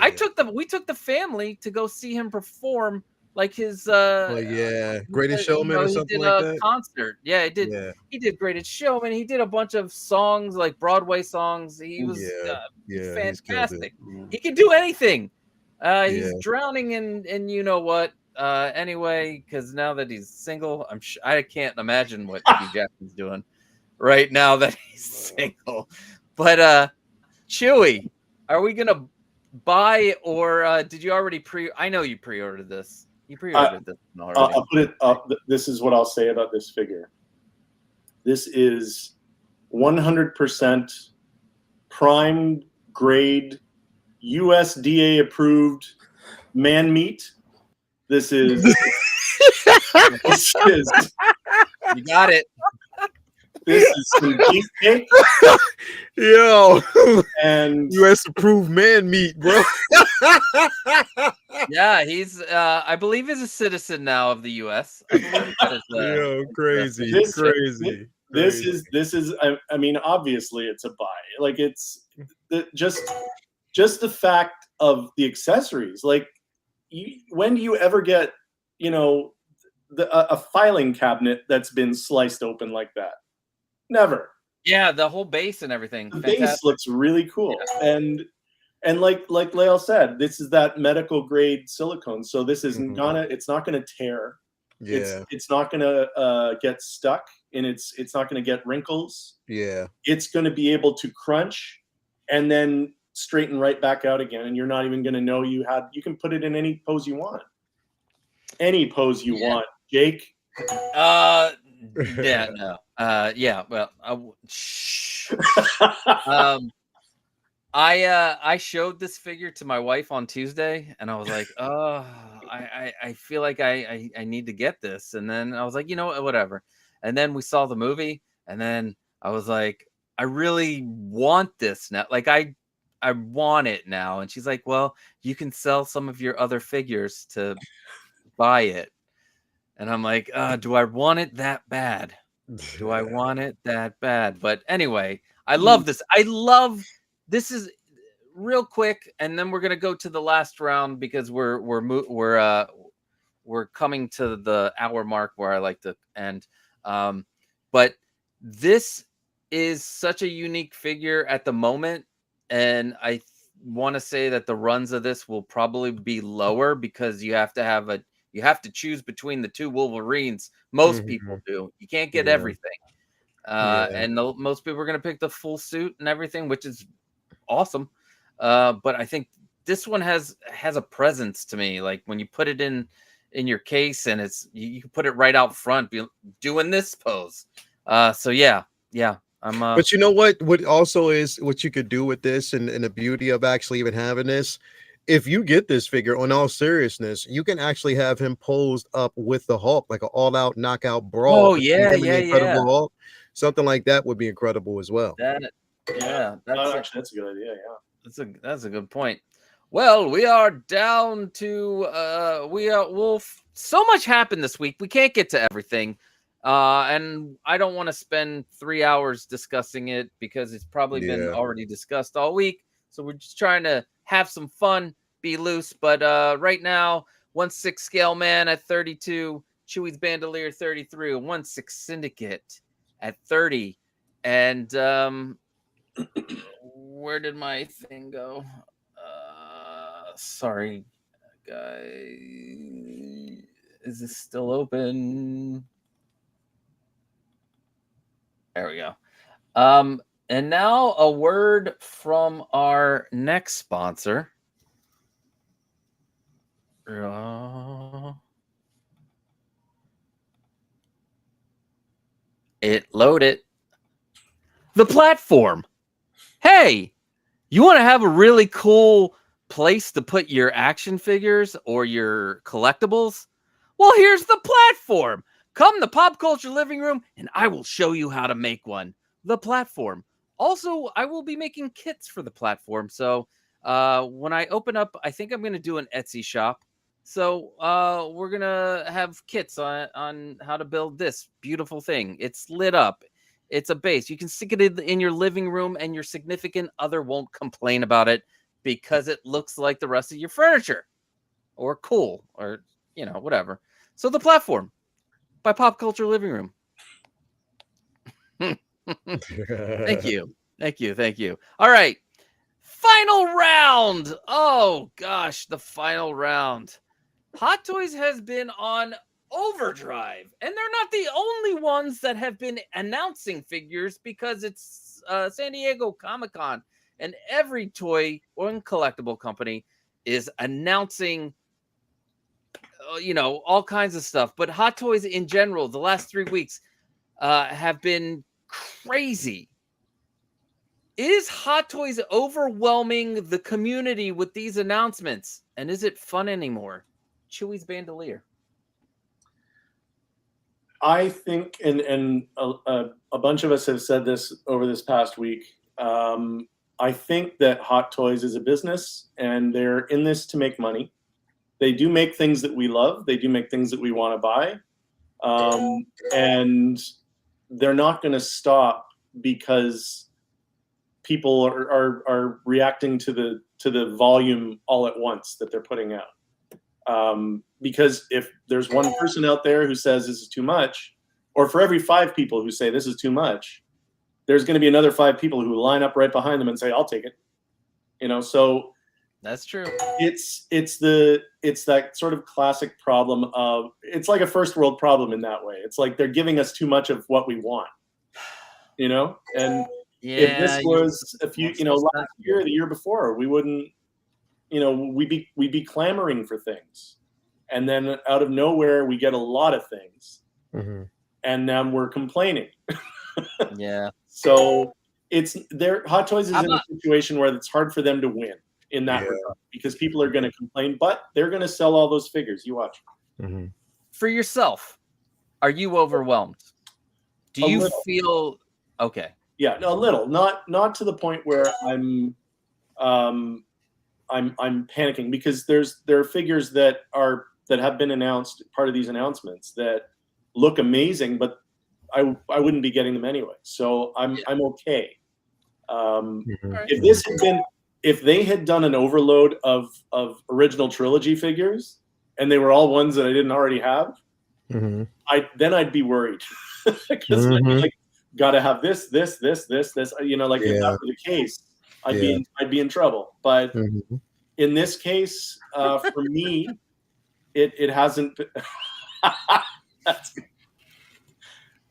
we took the family to go see him perform, like his Greatest Showman or something like that. Concert. Yeah, he did Greatest Showman. He did a bunch of songs, like Broadway songs. He was fantastic. He can do anything. He's drowning in you know what. Anyway, because now that he's single, I can't imagine what Hugh Jackman's doing right now that he's single. But Chewie, are we gonna buy or did you already I know you pre-ordered this. You pre-ordered this already. I'll put it up. This is what I'll say about this figure. This is 100% prime grade, USDA approved man meat. This is. This is. You got it. This is some beefcake. Yo, and U.S. approved man meat, bro. Yeah, he's. I believe he's a citizen now of the U.S. I believe that is, Yo, crazy, crazy. This is. I mean, obviously, it's a buy. Like it's just the fact of the accessories. Like, when do you ever get, you know, a filing cabinet that's been sliced open like that? Never. Yeah, the whole base and everything. The Fantastic. base looks really cool, yeah. and like 𝗀𝗏 said, this is that medical grade silicone, so this isn't it's not gonna tear. Yeah, it's not gonna get stuck, and it's not gonna get wrinkles. Yeah, it's gonna be able to crunch and then straighten right back out again, and you're not even gonna know you can put it in any pose you want. Any pose you want, Jake. Yeah, no. Yeah, well, I showed this figure to my wife on Tuesday, and I was like, oh, I feel like I need to get this. And then I was like, you know what, whatever. And then we saw the movie, and then I was like, I really want this now. Like I want it now. And she's like, well, you can sell some of your other figures to buy it. And I'm like, do I want it that bad? Do I want it that bad? But anyway, I love this. This is real quick, and then we're gonna go to the last round because we're coming to the hour mark where I like to end. But this is such a unique figure at the moment, and I want to say that the runs of this will probably be lower because you have to choose between the two Wolverines. Most people do. You can't get everything. And most people are going to pick the full suit and everything, which is awesome. But I think this one has a presence to me. Like when you put it in your case, and you can put it right out front, doing this pose. So yeah. But you know what also is what you could do with this, and the beauty of actually even having this. If you get this figure, on all seriousness, you can actually have him posed up with the Hulk, like an all-out knockout brawl. Oh yeah. Hulk. Something like that would be incredible as well. That's a good idea. Yeah, that's a good point. Well, we are down to so much happened this week. We can't get to everything, and I don't want to spend 3 hours discussing it because it's probably been already discussed all week. So we're just trying to have some fun, be loose. But right now, 1/6 scale man at 32, Chewie's Bandolier 33, 1/6 Syndicate at 30. And where did my thing go? Sorry, guys. Is this still open? There we go. And now a word from our next sponsor. It loaded. The platform. Hey, you want to have a really cool place to put your action figures or your collectibles? Well, here's the platform. Come to Pop Culture Living Room, and I will show you how to make one. The platform. Also, I will be making kits for the platform. So when I open up, I think I'm going to do an Etsy shop. So we're going to have kits on how to build this beautiful thing. It's lit up. It's a base. You can stick it in your living room, and your significant other won't complain about it because it looks like the rest of your furniture or cool or, whatever. So the platform by Pop Culture Living Room. Thank you. All right. Final round. Oh gosh, the final round. Hot Toys has been on overdrive, and they're not the only ones that have been announcing figures because it's San Diego Comic-Con, and every toy or collectible company is announcing, you know, all kinds of stuff. But Hot Toys in general, the last 3 weeks have been crazy. Is Hot Toys overwhelming the community with these announcements? And is it fun anymore? Chewie's Bandolier. I think, and a bunch of us have said this over this past week. I think that Hot Toys is a business, and they're in this to make money. They do make things that we love. They do make things that we want to buy, and they're not going to stop because people are reacting to the volume all at once that they're putting out. Because if there's one person out there who says this is too much, or for every 5 people who say this is too much, there's going to be another 5 people who line up right behind them and say, I'll take it. You know, so that's true. It's that sort of classic problem of, it's like a first world problem in that way. It's like they're giving us too much of what we want, you know? And yeah, if this was a few, you know, last year, the year before, we wouldn't, you know, we'd be clamoring for things. And then out of nowhere, we get a lot of things. And now we're complaining. Yeah. So Hot Toys is in a situation where it's hard for them to win in that regard, because people are going to complain, but they're going to sell all those figures. You watch. For yourself, are you overwhelmed? Do you feel okay? Yeah, no, a little. Not to the point where I'm panicking, because there are figures that have been announced, part of these announcements, that look amazing, but I wouldn't be getting them anyway. So I'm okay. If they had done an overload of original trilogy figures, and they were all ones that I didn't already have, I'd be worried, because I'd be like, gotta have this. You know, like if that were the case, I'd be in trouble. But in this case, for me, it hasn't.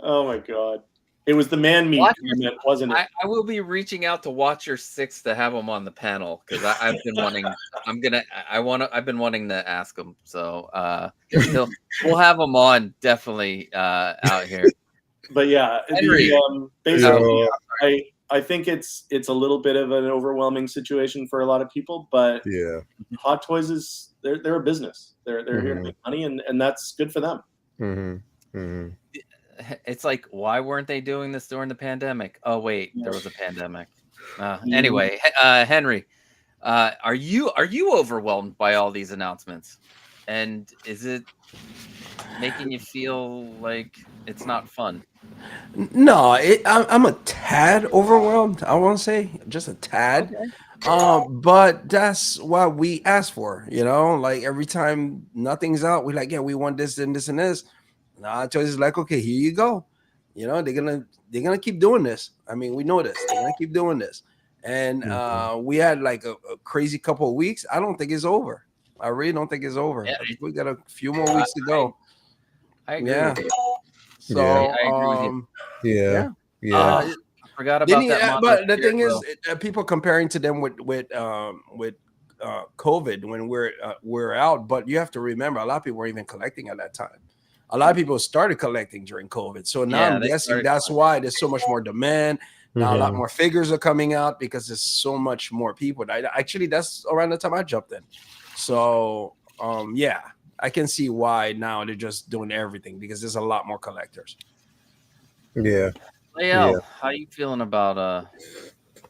Oh my God. It was the man meat comment, wasn't it? I will be reaching out to Watcher 6 to have him on the panel, because I've been wanting. I've been wanting to ask him. So we'll have him on, definitely out here. But yeah, Henry, basically, I think it's a little bit of an overwhelming situation for a lot of people. But Hot Toys they're a business. They're here to make money, and that's good for them. It's like, why weren't they doing this during the pandemic? Oh wait, there was a pandemic. Anyway, Henry, are you overwhelmed by all these announcements? And is it making you feel like it's not fun? No, I'm a tad overwhelmed. I want to say just a tad. Okay. But that's what we ask for, you know. Like every time nothing's out, we're like, yeah, we want this and this and this. Nah, Toys is like, okay, here you go. You know, they're gonna keep doing this. I mean, we know this. They're gonna keep doing this. And we had like a crazy couple of weeks. I don't think it's over. I really don't think it's over. Yeah, we got a few more weeks to go. I agree with you. So I agree with you. I forgot about that. But the thing is, people comparing to them with COVID when we're out. But you have to remember, a lot of people weren't even collecting at that time. A lot of people started collecting during COVID. So now I'm guessing that's why there's so much more demand. Now a lot more figures are coming out because there's so much more people. Actually, that's around the time I jumped in. So I can see why now they're just doing everything, because there's a lot more collectors. 𝗬elle, how are you feeling about are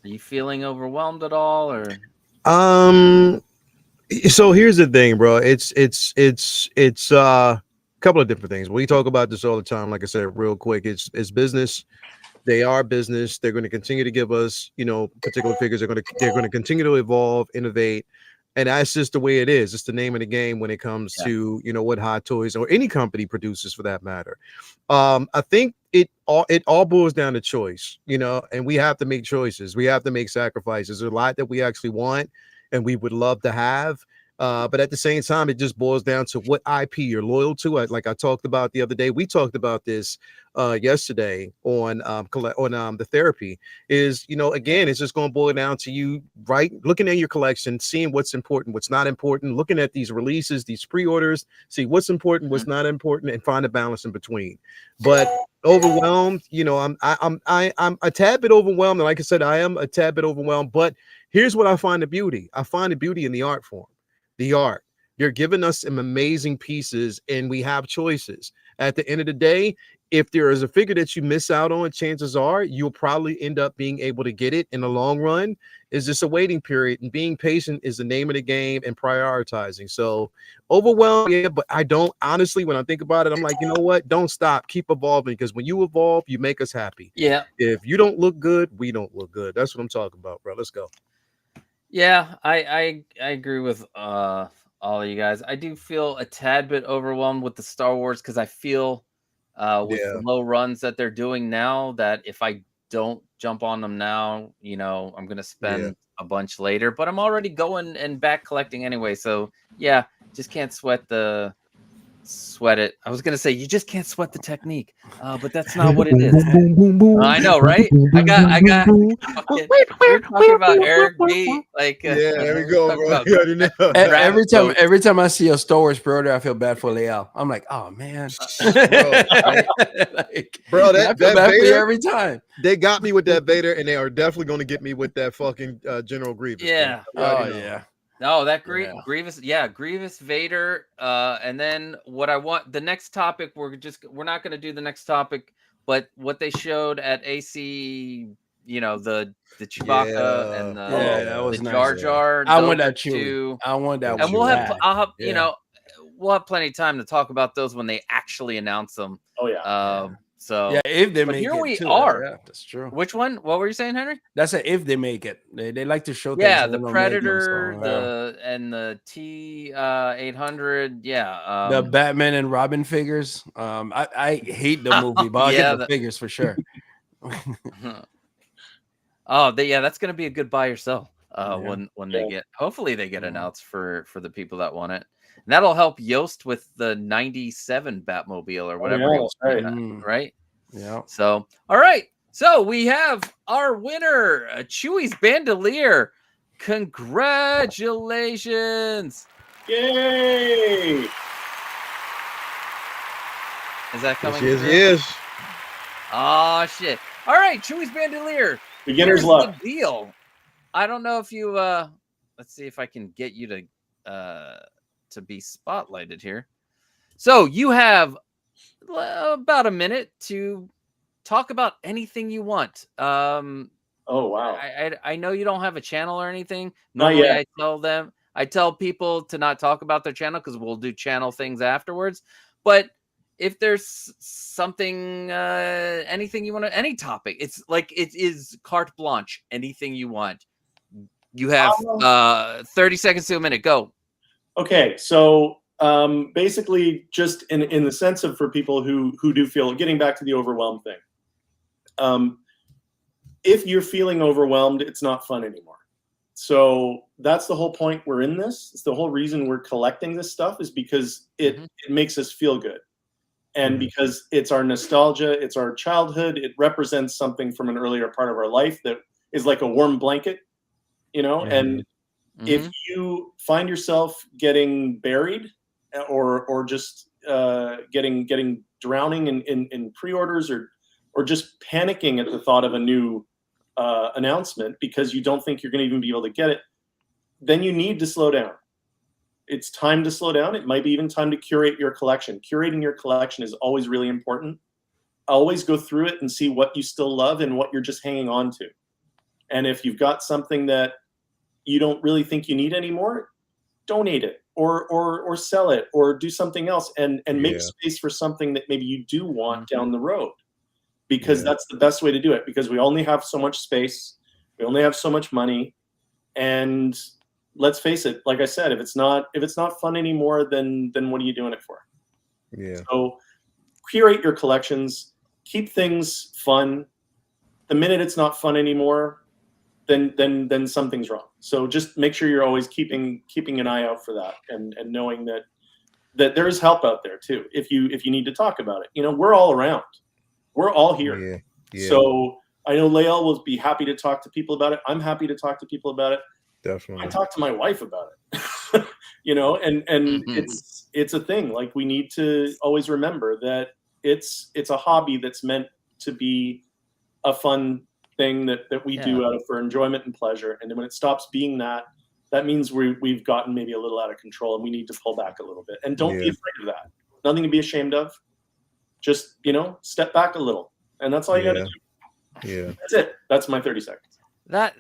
you feeling overwhelmed at all, or so here's the thing, bro. It's couple of different things. We talk about this all the time. Like I said, real quick, it's business. They are business. They're going to continue to give us, you know, particular figures. They're going to continue to evolve, innovate, and that's just the way it is. It's the name of the game when it comes to, you know, what Hot Toys or any company produces, for that matter. I think it all boils down to choice, you know, and we have to make choices. We have to make sacrifices. There's a lot that we actually want and we would love to have. But at the same time, it just boils down to what IP you're loyal to. Like I talked about the other day, we talked about this yesterday on the therapy. Is, you know, again, it's just going to boil down to you, right? Looking at your collection, seeing what's important, what's not important, looking at these releases, these pre-orders, see what's important, what's not important, and find a balance in between. But overwhelmed, you know, I'm a tad bit overwhelmed, and like I said, I am a tad bit overwhelmed. But here's what I find the beauty. I find the beauty in the art form. The art. You're giving us some amazing pieces, and we have choices. At the end of the day, if there is a figure that you miss out on, chances are you'll probably end up being able to get it in the long run. Is just a waiting period, and being patient is the name of the game, and prioritizing. So overwhelmed, yeah, but I don't, honestly, when I think about it, I'm like, you know what? Don't stop. Keep evolving, because when you evolve, you make us happy. Yeah. If you don't look good, we don't look good. That's what I'm talking about, bro. Let's go. Yeah, I agree with all of you guys. I do feel a tad bit overwhelmed with the Star Wars, because I feel with the low runs that they're doing now, that if I don't jump on them now, you know, I'm gonna spend a bunch later. But I'm already going and back collecting anyway, so yeah, just can't sweat it. I was gonna say you just can't sweat the technique, but that's not what it is. I know, right? I got we're talking about Eric B. Like, there we go, bro. Every time I see a Star Wars pre-order, I feel bad for 𝗬elle. I'm like, oh man, bro, that Vader every time. They got me with that Vader, and they are definitely going to get me with that fucking General Grievous. Yeah. Yeah. No, that Grievous, Grievous Vader. And then what I want, the next topic, we're not going to do the next topic, but what they showed at AC, you know, the Chewbacca and the Jar Jar. I want that Chewie. I want that. And I'll have, you know, we'll have plenty of time to talk about those when they actually announce them. Oh yeah. So yeah, if they but make here it, we too. are. Yeah, that's true. Which one? What were you saying, Henry? That's if they make it. They like to show. Yeah, the Predator, and the T800. Yeah, the Batman and Robin figures. I hate the movie, but I get the figures for sure. That's gonna be a good buy or sell. When they get, hopefully they get announced for the people that want it. And that'll help Yost with the 97 Batmobile or whatever. Right? Yeah. So, all right. So we have our winner, Chewie's Bandolier. Congratulations. Yay. Is that coming? Yes. Oh, shit. All right. Chewie's Bandolier. Beginner's luck. The deal. I don't know if you, let's see if I can get you to be spotlighted here. So you have about a minute to talk about anything you want. Oh wow! I know you don't have a channel or anything. Normally, I tell people to not talk about their channel because we'll do channel things afterwards. But if there's something, anything you want to, any topic, it's like it is carte blanche. Anything you want. You have 30 seconds to a minute. Go. Okay, so basically, just in the sense of for people who do feel, getting back to the overwhelmed thing, if you're feeling overwhelmed, it's not fun anymore. So that's the whole point we're in this. It's the whole reason we're collecting this stuff is because it makes us feel good. And because it's our nostalgia, it's our childhood, it represents something from an earlier part of our life that is like a warm blanket, you know, and if you find yourself getting buried or just getting drowning in pre-orders or just panicking at the thought of a new announcement because you don't think you're going to even be able to get it, then you need to slow down. It's time to slow down. It might be even time to curate your collection. Curating your collection is always really important. Always go through it and see what you still love and what you're just hanging on to. And if you've got something that you don't really think you need anymore, donate it or sell it or do something else and make space for something that maybe you do want down the road, because that's the best way to do it, because we only have so much space. We only have so much money. And let's face it, like I said, if it's not fun anymore, then what are you doing it for? Yeah. So curate your collections, keep things fun. The minute it's not fun anymore, then something's wrong. So just make sure you're always keeping an eye out for that, and knowing that there is help out there too. If you need to talk about it, you know, we're all around, we're all here. Yeah. So I know 𝗬elle will be happy to talk to people about it. I'm happy to talk to people about it. Definitely. I talk to my wife about it. You know, and it's a thing. Like, we need to always remember that it's a hobby that's meant to be a fun thing that we do out of for enjoyment and pleasure. And then when it stops being that, that means we've gotten maybe a little out of control, and we need to pull back a little bit. And don't be afraid of that. Nothing to be ashamed of. Just, you know, step back a little, and that's all you got to do. Yeah, that's it. That's my 30 seconds. That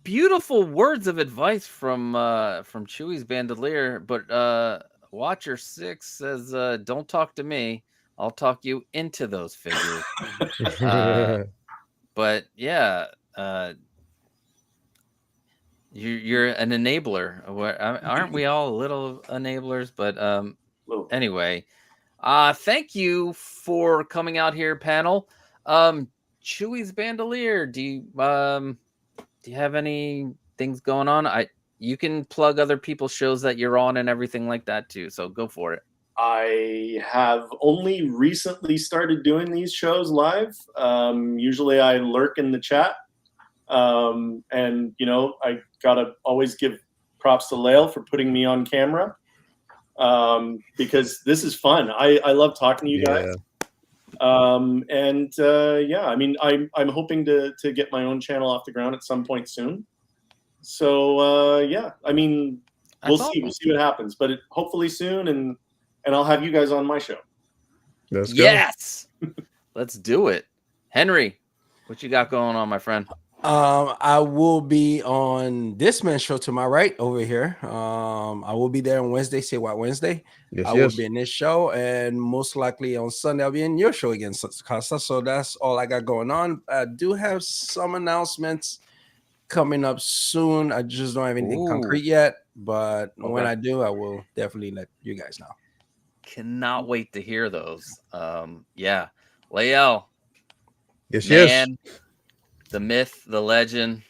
beautiful words of advice from Chewie's Bandolier. But Watcher 6 says, "Don't talk to me. I'll talk you into those figures." But yeah, you're an enabler. Aren't we all little enablers? But anyway, thank you for coming out here, panel. Chewie's Bandolier, do you have any things going on? You can plug other people's shows that you're on and everything like that too. So go for it. I have only recently started doing these shows live. Usually I lurk in the chat. And, you know, I gotta always give props to 𝗬elle for putting me on camera, because this is fun. I love talking to you guys. Yeah, I mean, I'm hoping to get my own channel off the ground at some point soon. So yeah, I mean, we'll see. We'll see what happens, but hopefully soon, and I'll have you guys on my show. Let's go. Yes, let's do it. Henry, what you got going on, my friend? I will be on this man's show to my right over here. I will be there on Wednesday, Say What Wednesday. I will be in this show, and most likely on Sunday I'll be in your show again, Casa. So that's all I got going on. I do have some announcements coming up soon. I just don't have anything concrete yet, but when I do, I will definitely let you guys know. Cannot wait to hear those. Yeah, 𝗬elle. Yes. The myth, the legend.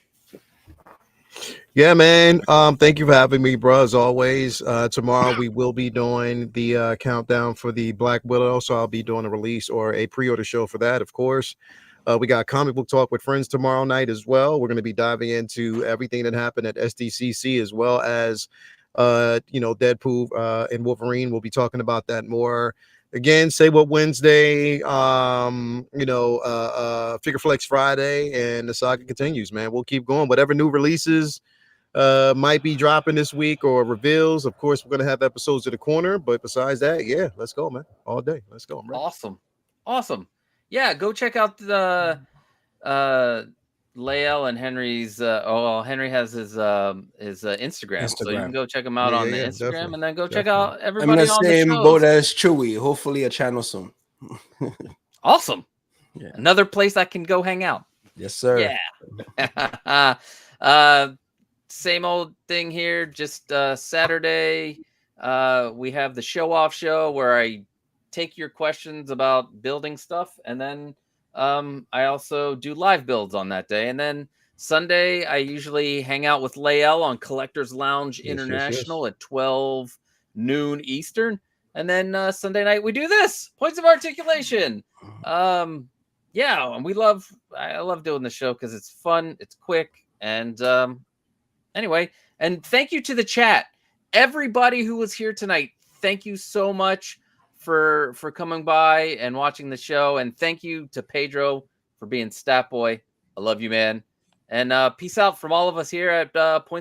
Yeah, man. Thank you for having me, bro. As always, tomorrow we will be doing the countdown for the Black Widow, so I'll be doing a release or a pre-order show for that, of course. We got comic book talk with friends tomorrow night as well. We're going to be diving into everything that happened at SDCC, as well as you know, Deadpool and Wolverine. We'll be talking about that more. Again, Say What Wednesday, you know, Figure Flex Friday, and the saga continues, man. We'll keep going. Whatever new releases might be dropping this week or reveals, of course, we're going to have episodes of The Corner. But besides that, yeah, let's go, man. All day. Let's go. Awesome. Yeah, go check out the 𝗬elle and Henry's. Henry has his Instagram, so you can go check him out on the Instagram, definitely. And then go check out everybody on the shows. I'm in the same boat as Chewie. Hopefully, a channel soon. Awesome. Yeah. Another place I can go hang out. Yes, sir. Yeah. Same old thing here. Just Saturday, we have the show off show where I take your questions about building stuff, and then I also do live builds on that day. And then Sunday, I usually hang out with 𝗬elle on Collectors Lounge International at 12 noon Eastern. And then Sunday night, we do this, Points of Articulation. Yeah, and I love doing the show because it's fun, it's quick. And anyway, and thank you to the chat. Everybody who was here tonight, thank you so much for coming by and watching the show, and thank you to Pedro for being Stat Boy. I love you, man. And peace out from all of us here at Points